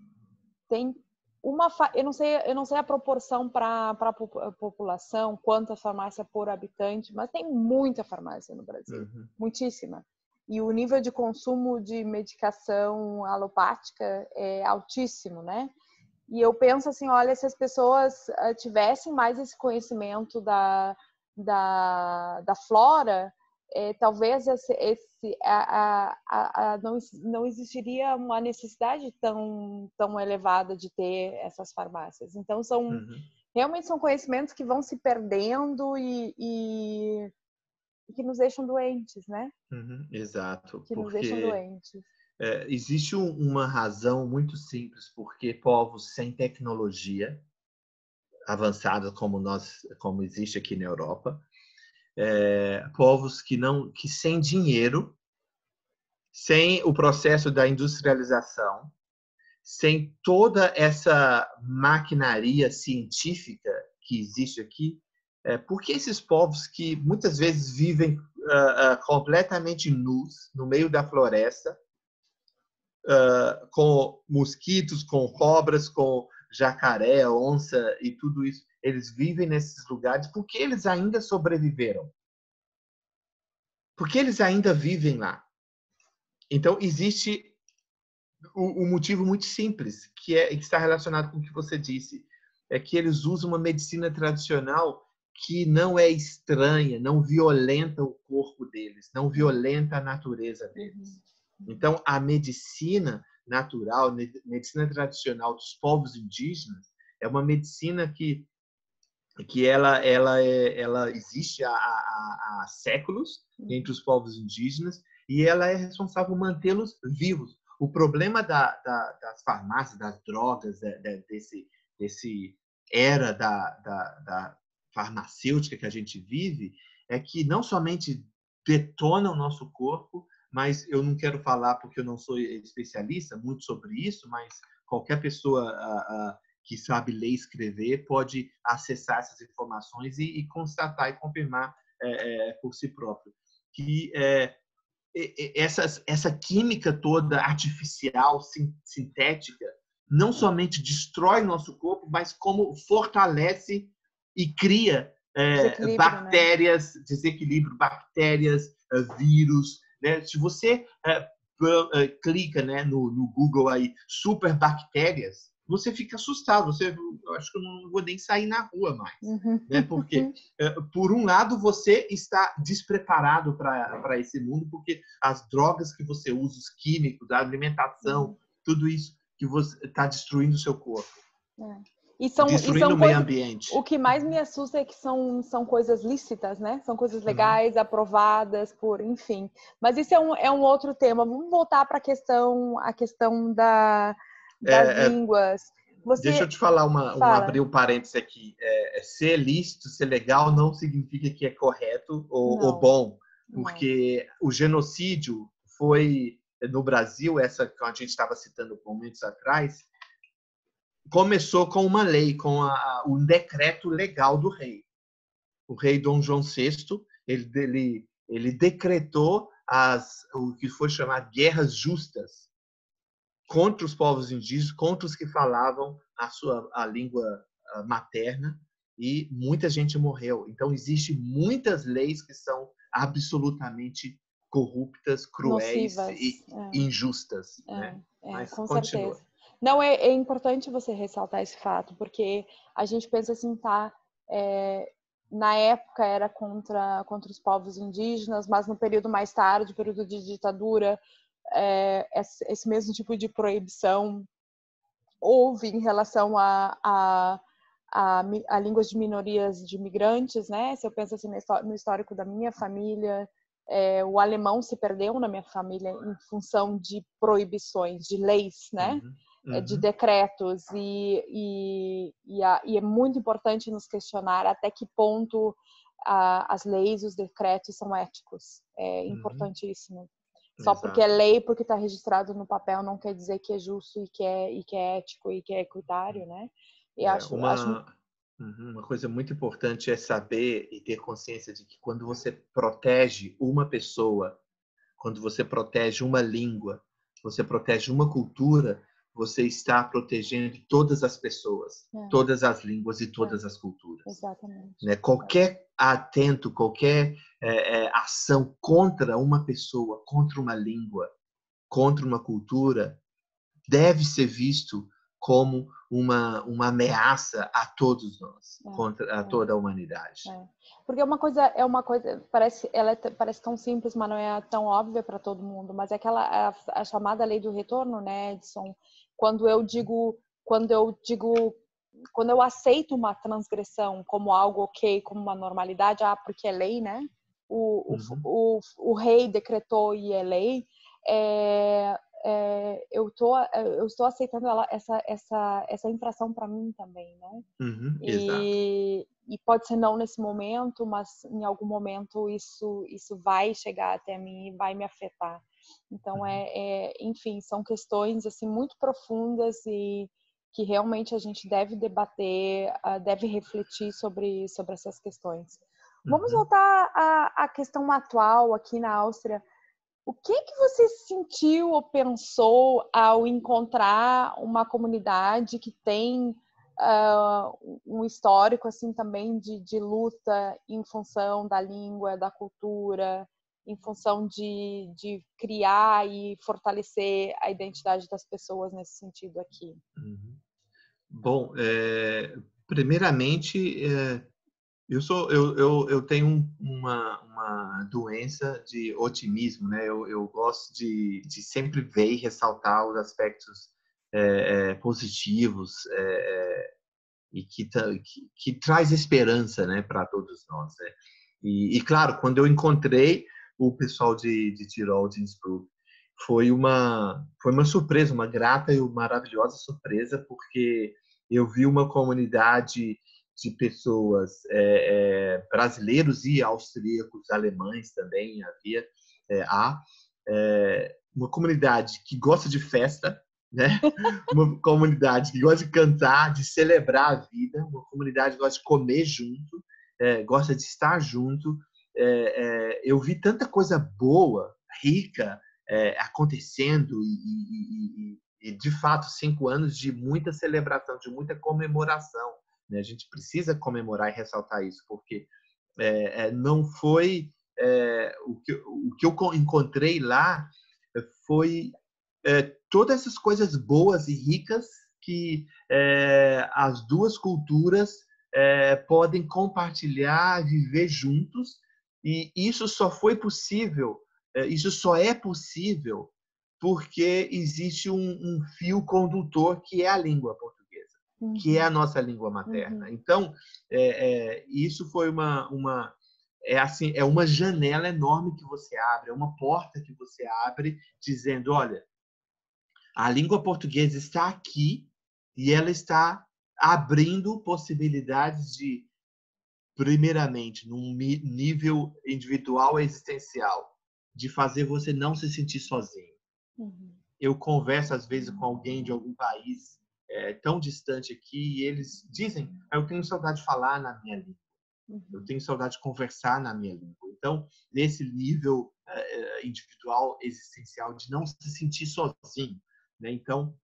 Tem eu não sei a proporção para a população, quanta farmácia por habitante, mas tem muita farmácia no Brasil, muitíssima. E o nível de consumo de medicação alopática é altíssimo, né? E eu penso assim, olha, se as pessoas tivessem mais esse conhecimento da flora, talvez não existiria uma necessidade tão elevada de ter essas farmácias. Então, realmente são conhecimentos que vão se perdendo e que nos deixam doentes, né? Exato. Que nos deixam doentes. Existe uma razão muito simples, porque povos sem tecnologia avançada como existe aqui na Europa, povos que sem dinheiro, sem o processo da industrialização, sem toda essa maquinaria científica que existe aqui, porque esses povos que muitas vezes vivem completamente nus no meio da floresta, com mosquitos, com cobras, com jacaré, onça e tudo isso, eles vivem nesses lugares porque eles ainda sobreviveram. Porque eles ainda vivem lá. Então, existe um motivo muito simples, que está relacionado com o que você disse, é que eles usam uma medicina tradicional que não é estranha, não violenta o corpo deles, não violenta a natureza deles. Então, a medicina natural, medicina tradicional dos povos indígenas, é uma medicina que ela existe há séculos entre os povos indígenas e ela é responsável por mantê-los vivos. O problema das farmácias, das drogas, desse era da farmacêutica que a gente vive, é que não somente detona o nosso corpo, mas eu não quero falar porque eu não sou especialista muito sobre isso, mas qualquer pessoa que sabe ler e escrever pode acessar essas informações e constatar e confirmar por si próprio que essa química toda artificial, sintética, não somente destrói nosso corpo, mas como fortalece e cria bactérias, né? Desequilíbrio, bactérias, vírus. Né? Se você clica, né, no Google aí, superbactérias, você fica assustado. Eu acho que eu não vou nem sair na rua mais. Né? Porque, por um lado, você está despreparado para esse mundo, porque as drogas que você usa, os químicos, a alimentação, tudo isso que você está destruindo o seu corpo. Destruindo o meio ambiente. O que mais me assusta é que são coisas lícitas, né? São coisas legais, aprovadas enfim. Mas isso é um outro tema. Vamos voltar para a questão das línguas. Deixa eu te falar abrir um parênteses aqui. Ser lícito, ser legal, não significa que é correto ou bom. Porque o genocídio foi, no Brasil, essa que a gente estava citando momentos atrás, começou com uma lei, com um decreto legal do rei. O rei Dom João VI, ele decretou o que foi chamado guerras justas contra os povos indígenas, contra os que falavam a língua materna, e muita gente morreu. Então, existem muitas leis que são absolutamente corruptas, cruéis e Nocivas. injustas, né? Mas Com continua. certeza. Não, é importante você ressaltar esse fato, porque a gente pensa assim, tá, na época era contra os povos indígenas, mas no período mais tarde, período de ditadura, esse mesmo tipo de proibição houve em relação a línguas de minorias de imigrantes, né? Se eu penso assim no histórico da minha família, o alemão se perdeu na minha família em função de proibições, de leis, né? De decretos, e é muito importante nos questionar até que ponto as leis, os decretos são éticos. É importantíssimo. Só porque é lei, porque está registrado no papel, não quer dizer que é justo e que é ético e que é equitário, né? E acho uma coisa muito importante é saber e ter consciência de que quando você protege uma pessoa, quando você protege uma língua, você protege uma cultura, você está protegendo todas as pessoas, todas as línguas e todas as culturas. Exatamente. Né? Qualquer atento, qualquer ação contra uma pessoa, contra uma língua, contra uma cultura, deve ser visto como uma ameaça a todos nós, contra toda a humanidade. Porque é uma coisa parece tão simples, mas não é tão óbvia para todo mundo. Mas é a chamada lei do retorno, né, Edson? Quando eu aceito uma transgressão como algo ok, como uma normalidade, porque é lei, né? O rei decretou e é lei. Eu estou aceitando essa infração para mim também, né? E pode ser não nesse momento, mas em algum momento isso vai chegar até mim e vai me afetar. Então enfim, são questões assim muito profundas e que realmente a gente deve debater, deve refletir sobre essas questões. Vamos voltar à questão atual aqui na Áustria. O que você sentiu ou pensou ao encontrar uma comunidade que tem um histórico assim também de luta em função da língua, da cultura, em função de criar e fortalecer a identidade das pessoas nesse sentido aqui? Bom, primeiramente, eu tenho uma doença de otimismo, né? Eu gosto de sempre ver e ressaltar os aspectos positivos e que traz esperança, né, para todos nós, né? E claro, quando eu encontrei o pessoal de Tirol, de Innsbruck, foi uma surpresa, uma grata e maravilhosa surpresa, porque eu vi uma comunidade de pessoas brasileiros e austríacos, alemães também há uma comunidade que gosta de festa, né? Uma comunidade que gosta de cantar, de celebrar a vida, uma comunidade que gosta de comer junto, gosta de estar junto. Eu vi tanta coisa boa, rica, acontecendo e de fato 5 anos de muita celebração, de muita comemoração, né? A gente precisa comemorar e ressaltar isso, porque não foi o que eu encontrei lá foi todas essas coisas boas e ricas que as duas culturas podem compartilhar, viver juntos, e isso só foi possível, isso só é possível porque existe um fio condutor que é a língua portuguesa, que é a nossa língua materna. Então, isso foi assim, é uma janela enorme que você abre, é uma porta que você abre, dizendo, olha, a língua portuguesa está aqui e ela está abrindo possibilidades de, primeiramente, num nível individual e existencial, de fazer você não se sentir sozinho. Eu converso, às vezes, com alguém de algum país tão distante aqui e eles dizem, eu tenho saudade de falar na minha língua. Eu tenho saudade de conversar na minha língua. Então, nesse nível individual, existencial, de não se sentir sozinho, né? Então,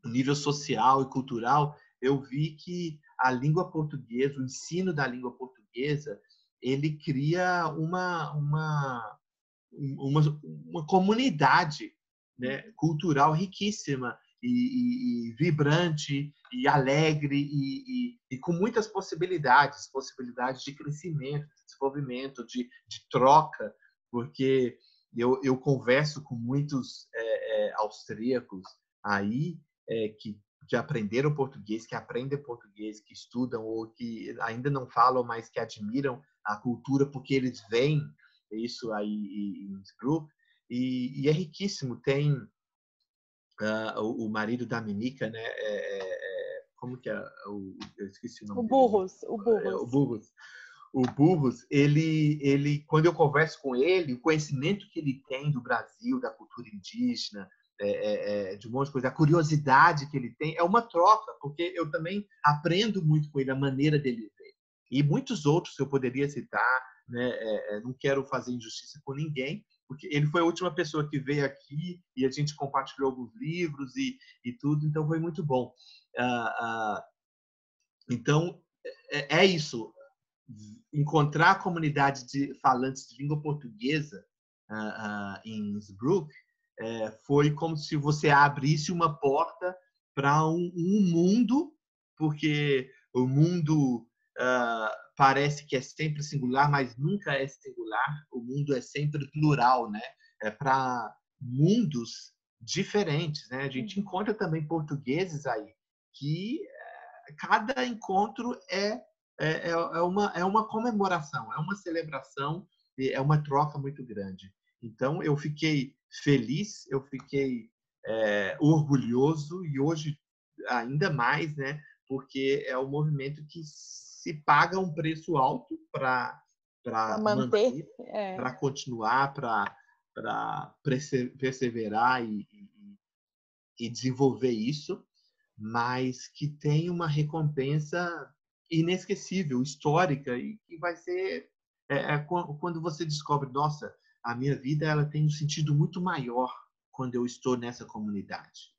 no nível social e cultural, eu vi que a língua portuguesa, o ensino da língua portuguesa, ele cria uma comunidade, né, cultural riquíssima e vibrante e alegre e com muitas possibilidades de crescimento, de desenvolvimento, de troca, porque eu converso com muitos austríacos aí que aprenderam português, que aprendem português, que estudam ou que ainda não falam, mas que admiram a cultura porque eles veem isso aí em Innsbruck, e é riquíssimo. Tem o marido da Minica, né? Como que é? Eu esqueci o nome dele. O Burros. O Burros, ele, quando eu converso com ele, o conhecimento que ele tem do Brasil, da cultura indígena, de um monte de coisa, a curiosidade que ele tem, é uma troca, porque eu também aprendo muito com ele, a maneira dele ver. E muitos outros eu poderia citar, né? Não quero fazer injustiça com ninguém, porque ele foi a última pessoa que veio aqui e a gente compartilhou alguns livros e tudo, então foi muito bom. Então, é isso. Encontrar a comunidade de falantes de língua portuguesa em Innsbruck foi como se você abrisse uma porta para um mundo, porque o mundo parece que é sempre singular, mas nunca é singular. O mundo é sempre plural, né? É para mundos diferentes, né? A gente encontra também portugueses aí que cada encontro é uma comemoração, é uma celebração, é uma troca muito grande. Então, eu fiquei feliz, eu fiquei orgulhoso e hoje ainda mais, né? Porque é um movimento que se paga um preço alto para manter, para continuar, para perseverar e desenvolver isso, mas que tem uma recompensa inesquecível, histórica, e que vai ser quando você descobre, nossa, a minha vida ela tem um sentido muito maior quando eu estou nessa comunidade.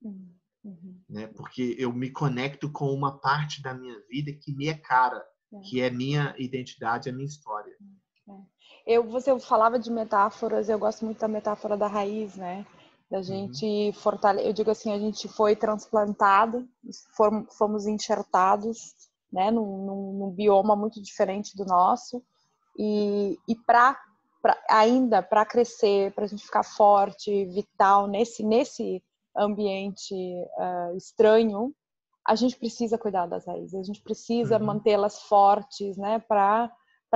Né? Porque eu me conecto com uma parte da minha vida que me é cara, que é minha identidade, a minha história. Você falava de metáforas, eu gosto muito da metáfora da raiz, né? Da gente fortalecer, eu digo assim, a gente foi transplantado, fomos enxertados, né, num bioma muito diferente do nosso, e ainda para crescer, para a gente ficar forte, vital nesse ambiente estranho, a gente precisa cuidar das raízes, a gente precisa mantê-las fortes, né, para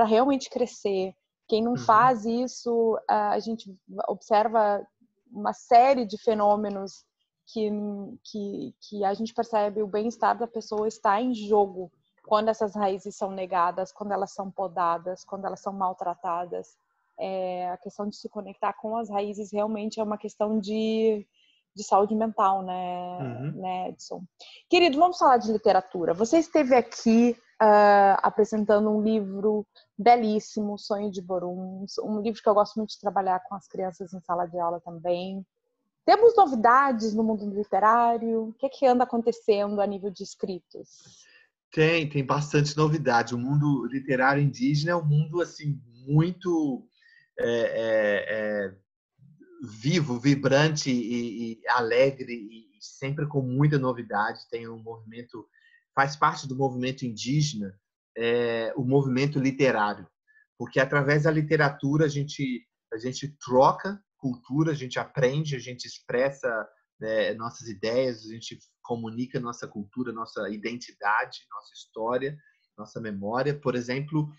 realmente crescer. Quem não faz isso, a gente observa uma série de fenômenos que a gente percebe o bem-estar da pessoa está em jogo quando essas raízes são negadas, quando elas são podadas, quando elas são maltratadas. A questão de se conectar com as raízes realmente é uma questão de saúde mental, né, Edson? Querido, vamos falar de literatura. Você esteve aqui apresentando um livro belíssimo, Sonho de Boruns, um livro que eu gosto muito de trabalhar com as crianças em sala de aula também. Temos novidades no mundo literário? O que anda acontecendo a nível de escritos? Tem bastante novidade. O mundo literário indígena é um mundo assim muito vivo, vibrante e alegre e sempre com muita novidade. Tem um movimento, faz parte do movimento indígena, o movimento literário, porque através da literatura a gente troca cultura, a gente aprende, a gente expressa nossas ideias, a gente comunica nossa cultura, nossa identidade, nossa história, nossa memória. Por exemplo,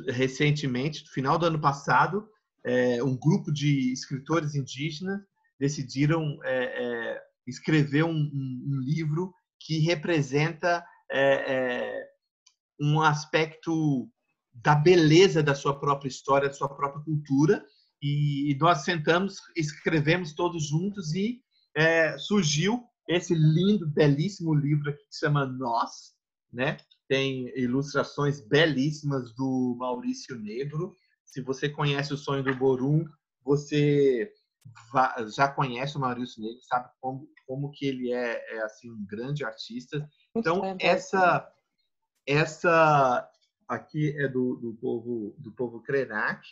recentemente, no final do ano passado, um grupo de escritores indígenas decidiram escrever um livro que representa um aspecto da beleza da sua própria história, da sua própria cultura, e nós sentamos, escrevemos todos juntos e surgiu esse lindo, belíssimo livro aqui que se chama Nós, né? Tem ilustrações belíssimas do Maurício Negro, se você conhece O Sonho do Borum, você já conhece o Maurício Negro, sabe como que ele é assim um grande artista. Muito Então talentoso. essa aqui é do povo Krenak.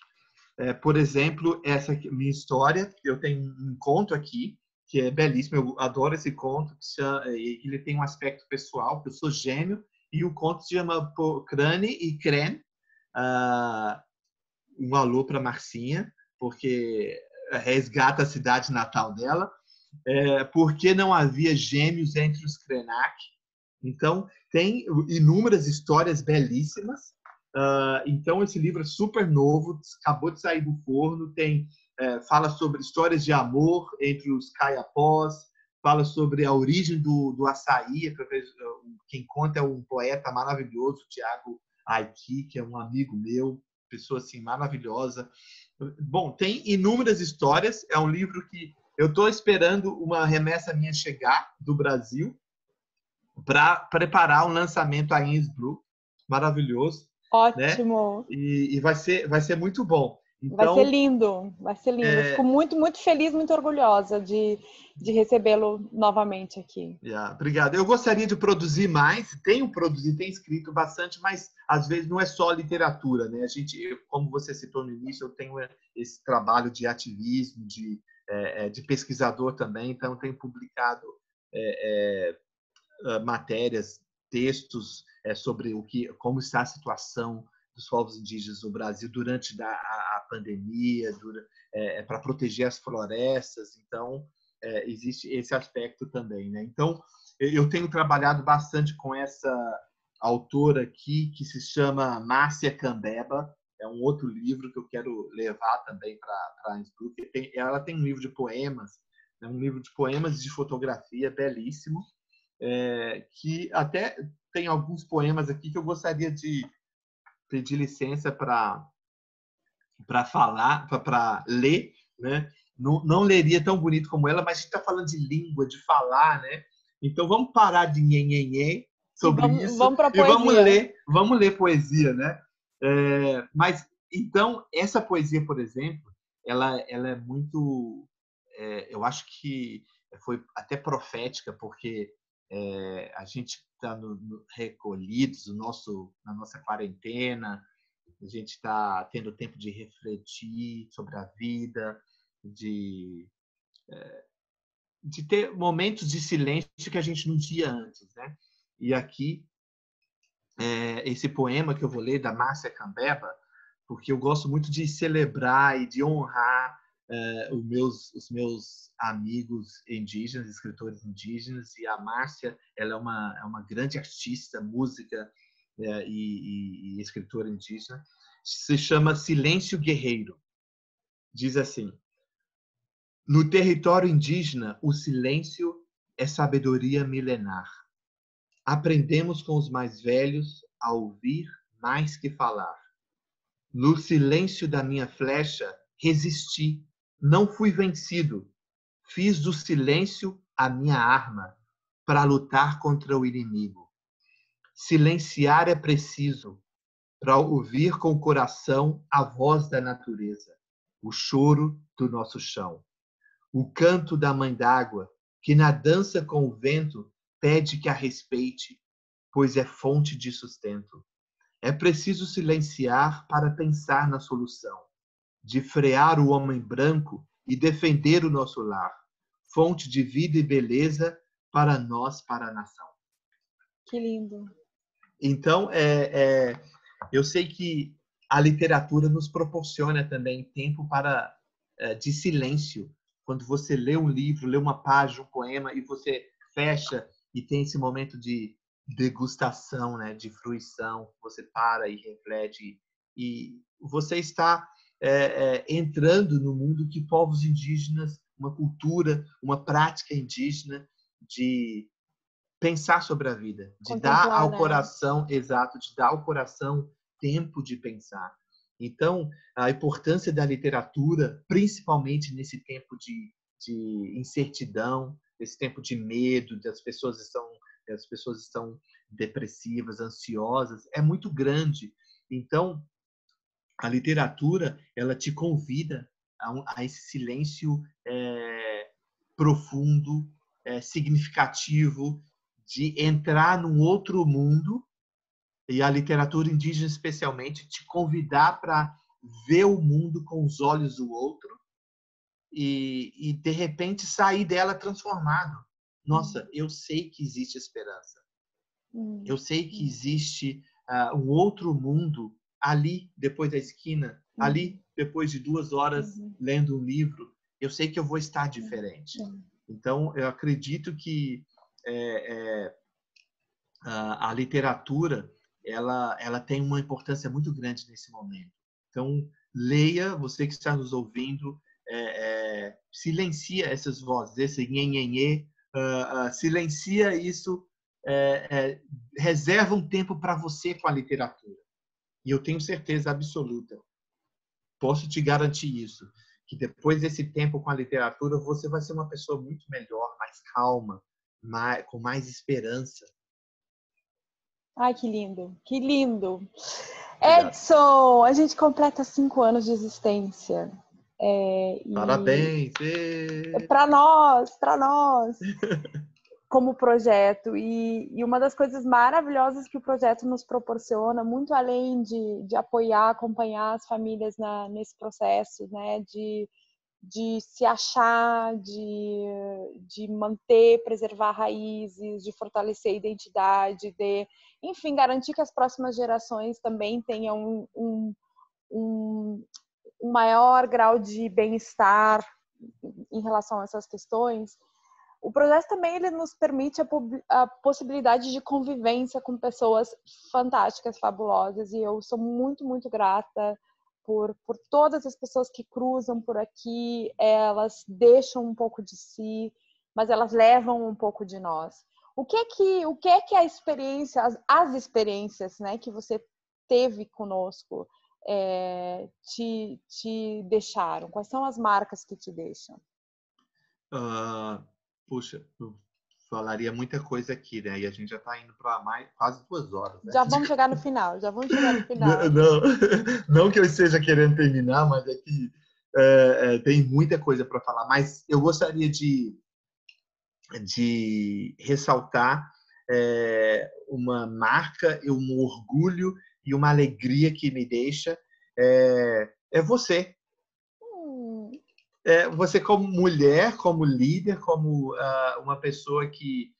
Por exemplo, essa aqui, minha história, eu tenho um conto aqui que é belíssimo, eu adoro esse conto, ele tem um aspecto pessoal, que eu sou gêmeo, e o conto se chama Crane e Cren, um alô para Marcinha, porque resgata a cidade natal dela, porque não havia gêmeos entre os Krenak. Então, tem inúmeras histórias belíssimas. Então, esse livro é super novo, acabou de sair do forno, fala sobre histórias de amor entre os Kayapós, fala sobre a origem do açaí. Quem conta é um poeta maravilhoso, Tiago Aiki, que é um amigo meu, pessoa assim maravilhosa. Bom, tem inúmeras histórias. É um livro que eu estou esperando uma remessa minha chegar do Brasil para preparar um lançamento aí em Innsbruck, maravilhoso, né? Ótimo. E vai ser muito bom. Vai ser Então, lindo, vai ser lindo. Eu fico muito, muito feliz, muito orgulhosa de recebê-lo novamente aqui. Obrigado. Eu gostaria de produzir mais, tenho escrito bastante, mas às vezes não é só literatura, né? Como você citou no início, eu tenho esse trabalho de ativismo, de pesquisador também, então tenho publicado matérias, textos sobre como está a situação dos povos indígenas no Brasil durante a pandemia, para proteger as florestas. Então, existe esse aspecto também, né? Então, eu tenho trabalhado bastante com essa autora aqui, que se chama Márcia Cambeba. É um outro livro que eu quero levar também para Innsbruck. Ela tem um livro de poemas, né? Um livro de poemas e de fotografia belíssimo, que até tem alguns poemas aqui que eu gostaria de pedir licença para falar, para ler, né? Não leria tão bonito como ela, mas a gente está falando de língua, de falar, né? Então vamos parar de nhenhenhê sobre isso Vamos para a e poesia. vamos ler poesia, né? Mas então essa poesia, por exemplo, ela é muito, eu acho que foi até profética, porque a gente está recolhidos na nossa quarentena, a gente está tendo tempo de refletir sobre a vida, de, de ter momentos de silêncio que a gente não tinha antes, né? E aqui, esse poema que eu vou ler, da Márcia Cambeba, porque eu gosto muito de celebrar e de honrar os meus amigos indígenas, escritores indígenas, e a Márcia, ela é uma grande artista, música e escritora indígena. Se chama Silêncio Guerreiro. Diz assim: no território indígena, o silêncio é sabedoria milenar. Aprendemos com os mais velhos a ouvir mais que falar. No silêncio da minha flecha, resisti, não fui vencido. Fiz do silêncio a minha arma para lutar contra o inimigo. Silenciar é preciso para ouvir com o coração a voz da natureza, o choro do nosso chão, o canto da mãe d'água, que na dança com o vento pede que a respeite, pois é fonte de sustento. É preciso silenciar para pensar na solução, de frear o homem branco e defender o nosso lar, fonte de vida e beleza para nós, para a nação. Que lindo. Então, eu sei que a literatura nos proporciona também tempo de silêncio. Quando você lê um livro, lê uma página, um poema, e você fecha e tem esse momento de degustação, né, de fruição, você para e reflete, e você está entrando no mundo que povos indígenas, uma cultura, uma prática indígena de pensar sobre a vida, de dar Contemplar, ao né? coração, exato, de dar ao coração tempo de pensar. Então, a importância da literatura, principalmente nesse tempo de incertidão, nesse tempo de medo, as pessoas estão depressivas, ansiosas, é muito grande. Então, A literatura, ela te convida a esse silêncio profundo, significativo, de entrar num outro mundo, e a literatura indígena especialmente te convidar para ver o mundo com os olhos do outro e de repente sair dela transformado. Nossa, eu sei que existe esperança. Eu sei que existe um outro mundo ali, depois da esquina, ali, depois de 2 horas lendo um livro. Eu sei que eu vou estar diferente. Então, eu acredito que a literatura ela tem uma importância muito grande nesse momento. Então, leia, você que está nos ouvindo, silencia essas vozes, esse nhenhenhê, silencia isso, reserva um tempo para você com a literatura. E eu tenho certeza absoluta, posso te garantir isso, que depois desse tempo com a literatura, você vai ser uma pessoa muito melhor, mais calma, com mais esperança. Ai, que lindo, que lindo. Obrigado. Edson, a gente completa 5 anos de existência. Parabéns! Para nós, como projeto. E uma das coisas maravilhosas que o projeto nos proporciona, muito além de apoiar, acompanhar as famílias nesse processo, né, de se achar, de manter, preservar raízes, de fortalecer a identidade, enfim, garantir que as próximas gerações também tenham um maior grau de bem-estar em relação a essas questões. O projeto também ele nos permite a possibilidade de convivência com pessoas fantásticas, fabulosas, e eu sou muito, muito grata por todas as pessoas que cruzam por aqui. Elas deixam um pouco de si, mas elas levam um pouco de nós. O que é que a experiência, as experiências, né, que você teve conosco te deixaram? Quais são as marcas que te deixam? Puxa, eu falaria muita coisa aqui, né? E a gente já está indo para quase 2 horas, né? Já vamos chegar no final, Não, não que eu esteja querendo terminar, mas é que tem muita coisa para falar. Mas eu gostaria de ressaltar uma marca, um orgulho e uma alegria que me deixa. É você. Você como mulher, como líder, como uma pessoa que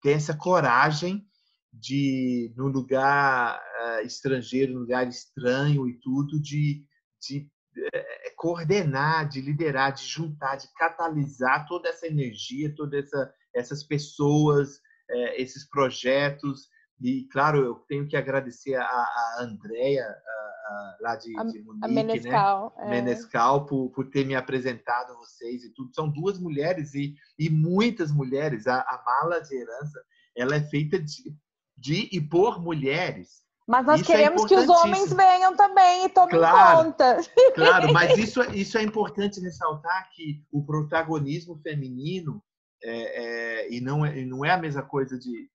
tem essa coragem de, no lugar estrangeiro, no lugar estranho e tudo, de coordenar, de liderar, de juntar, de catalisar toda essa energia, todas essas pessoas, esses projetos. E, claro, eu tenho que agradecer a Andrea, lá de Munique, né? Menescal, por ter me apresentado a vocês e tudo. São 2 mulheres e muitas mulheres. A mala de herança, ela é feita de e por mulheres. Mas nós Isso é queremos que os homens venham também e tomem conta. Claro, mas isso é importante ressaltar, que o protagonismo feminino e não é a mesma coisa de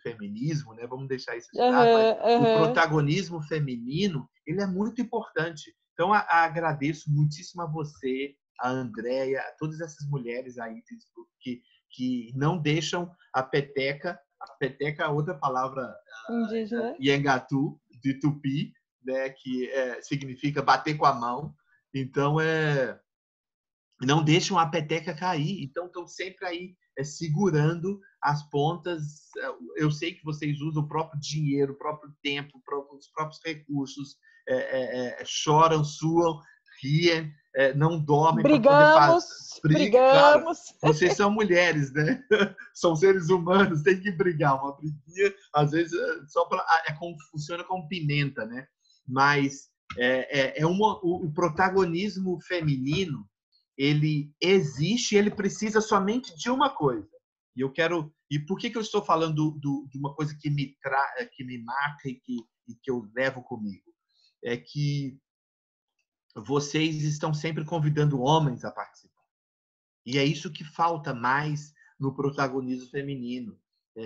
feminismo, né? Vamos deixar isso de lado, mas o protagonismo feminino, ele é muito importante. Então, agradeço muitíssimo a você, a Andrea, a todas essas mulheres aí que não deixam a peteca, outra palavra indígena, Iengatu, de Tupi, né, que significa bater com a mão. Então, não deixam a peteca cair. Então, estão sempre aí segurando as pontas. Eu sei que vocês usam o próprio dinheiro, o próprio tempo, os próprios recursos, choram, suam, riem, não dormem para poder fazer. Claro, vocês são mulheres, né? São seres humanos, tem que brigar. Uma briguinha, às vezes, funciona como pimenta, né? Mas o protagonismo feminino, ele existe, ele precisa somente de uma coisa. E por que eu estou falando de uma coisa que me marca e que eu levo comigo? É que vocês estão sempre convidando homens a participar. E é isso que falta mais no protagonismo feminino.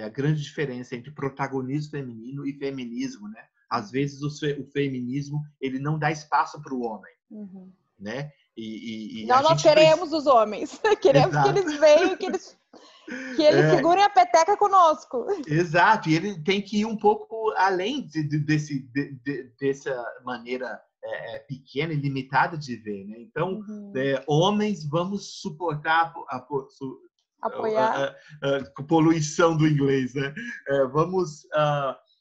A grande diferença entre protagonismo feminino e feminismo, né? Às vezes o feminismo ele não dá espaço para o homem, Uhum. né? E Não, a nós gente queremos os homens. Queremos que Exato. eles venham, que eles segurem a peteca conosco. Exato, e ele tem que ir um pouco além dessa maneira pequena e limitada de ver, né? Então, homens, vamos suportar Apoiar. a poluição do inglês, né? Vamos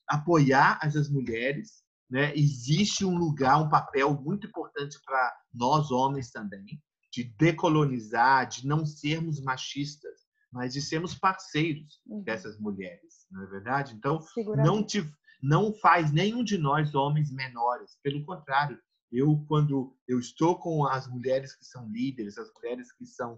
apoiar essas mulheres, né? Existe um lugar, um papel muito importante para nós homens também, de decolonizar, de não sermos machistas, mas de sermos parceiros dessas mulheres, não é verdade? Então, não faz nenhum de nós homens menores, pelo contrário, quando eu estou com as mulheres que são líderes, as mulheres que são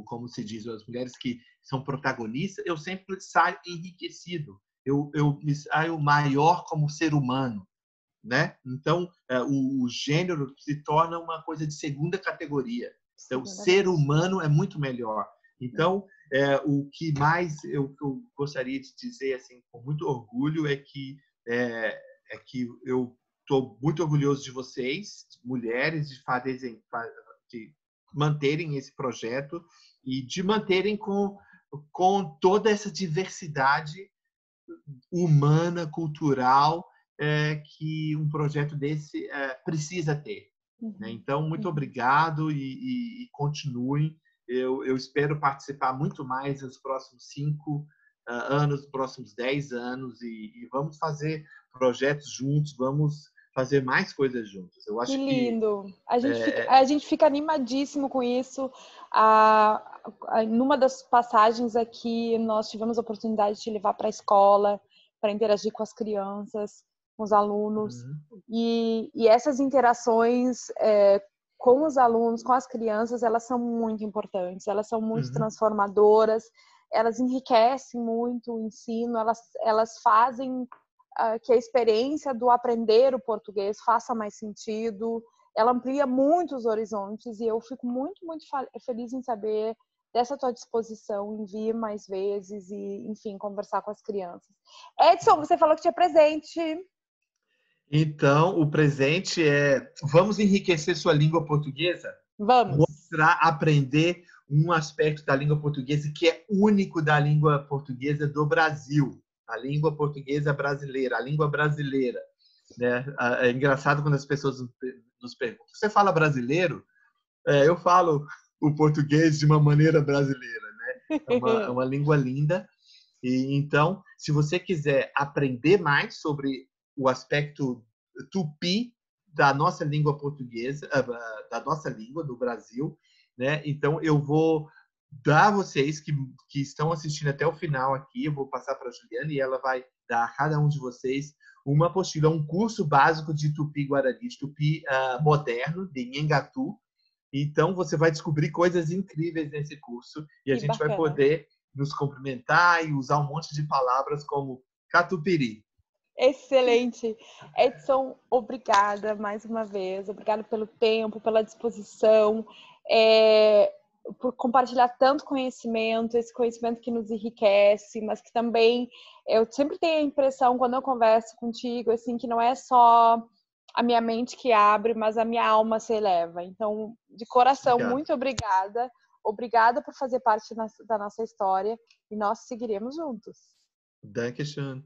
como se diz, as mulheres que são protagonistas, eu sempre saio enriquecido, eu me saio maior como ser humano, né? Então, o gênero se torna uma coisa de segunda categoria. Então, o ser humano é muito melhor. Então, o que mais eu gostaria de dizer assim com muito orgulho é que eu estou muito orgulhoso de vocês, mulheres, de manterem esse projeto e de manterem com toda essa diversidade humana, cultural, que um projeto desse precisa ter. Né? Então, muito obrigado e continuem. Eu espero participar muito mais nos próximos 5 anos, nos próximos 10 anos e vamos fazer projetos juntos, vamos fazer mais coisas juntos. Eu acho que lindo! A gente fica animadíssimo com isso. Numa das passagens aqui, nós tivemos a oportunidade de te levar para a escola, para interagir com as crianças, com os alunos. E essas interações com os alunos, com as crianças, elas são muito importantes, elas são muito transformadoras, elas enriquecem muito o ensino, elas fazem que a experiência do aprender o português faça mais sentido, ela amplia muito os horizontes e eu fico muito, muito feliz em saber dessa tua disposição em vir mais vezes e, enfim, conversar com as crianças. Edson, você falou que tinha presente. Então, o presente vamos enriquecer sua língua portuguesa? Vamos. Mostrar, aprender um aspecto da língua portuguesa que é único da língua portuguesa do Brasil. A língua portuguesa brasileira, a língua brasileira. Né? É engraçado quando as pessoas nos perguntam, você fala brasileiro? Eu falo o português de uma maneira brasileira. Né? É uma língua linda. E, então, se você quiser aprender mais sobre o aspecto tupi da nossa língua portuguesa, da nossa língua do Brasil, né? Então, eu vou dar a vocês que estão assistindo até o final aqui, eu vou passar para a Juliana e ela vai dar a cada um de vocês uma apostila, um curso básico de tupi-guarani, de tupi moderno, de Nhengatu. Então, você vai descobrir coisas incríveis nesse curso e a gente vai poder nos cumprimentar e usar um monte de palavras como catupiri. Excelente. Edson, obrigada mais uma vez. Obrigada pelo tempo, pela disposição, por compartilhar tanto conhecimento, esse conhecimento que nos enriquece, mas que também eu sempre tenho a impressão, quando eu converso contigo, assim, que não é só a minha mente que abre, mas a minha alma se eleva. Então, de coração, muito obrigada. Obrigada por fazer parte da nossa história e nós seguiremos juntos. Dankeschön.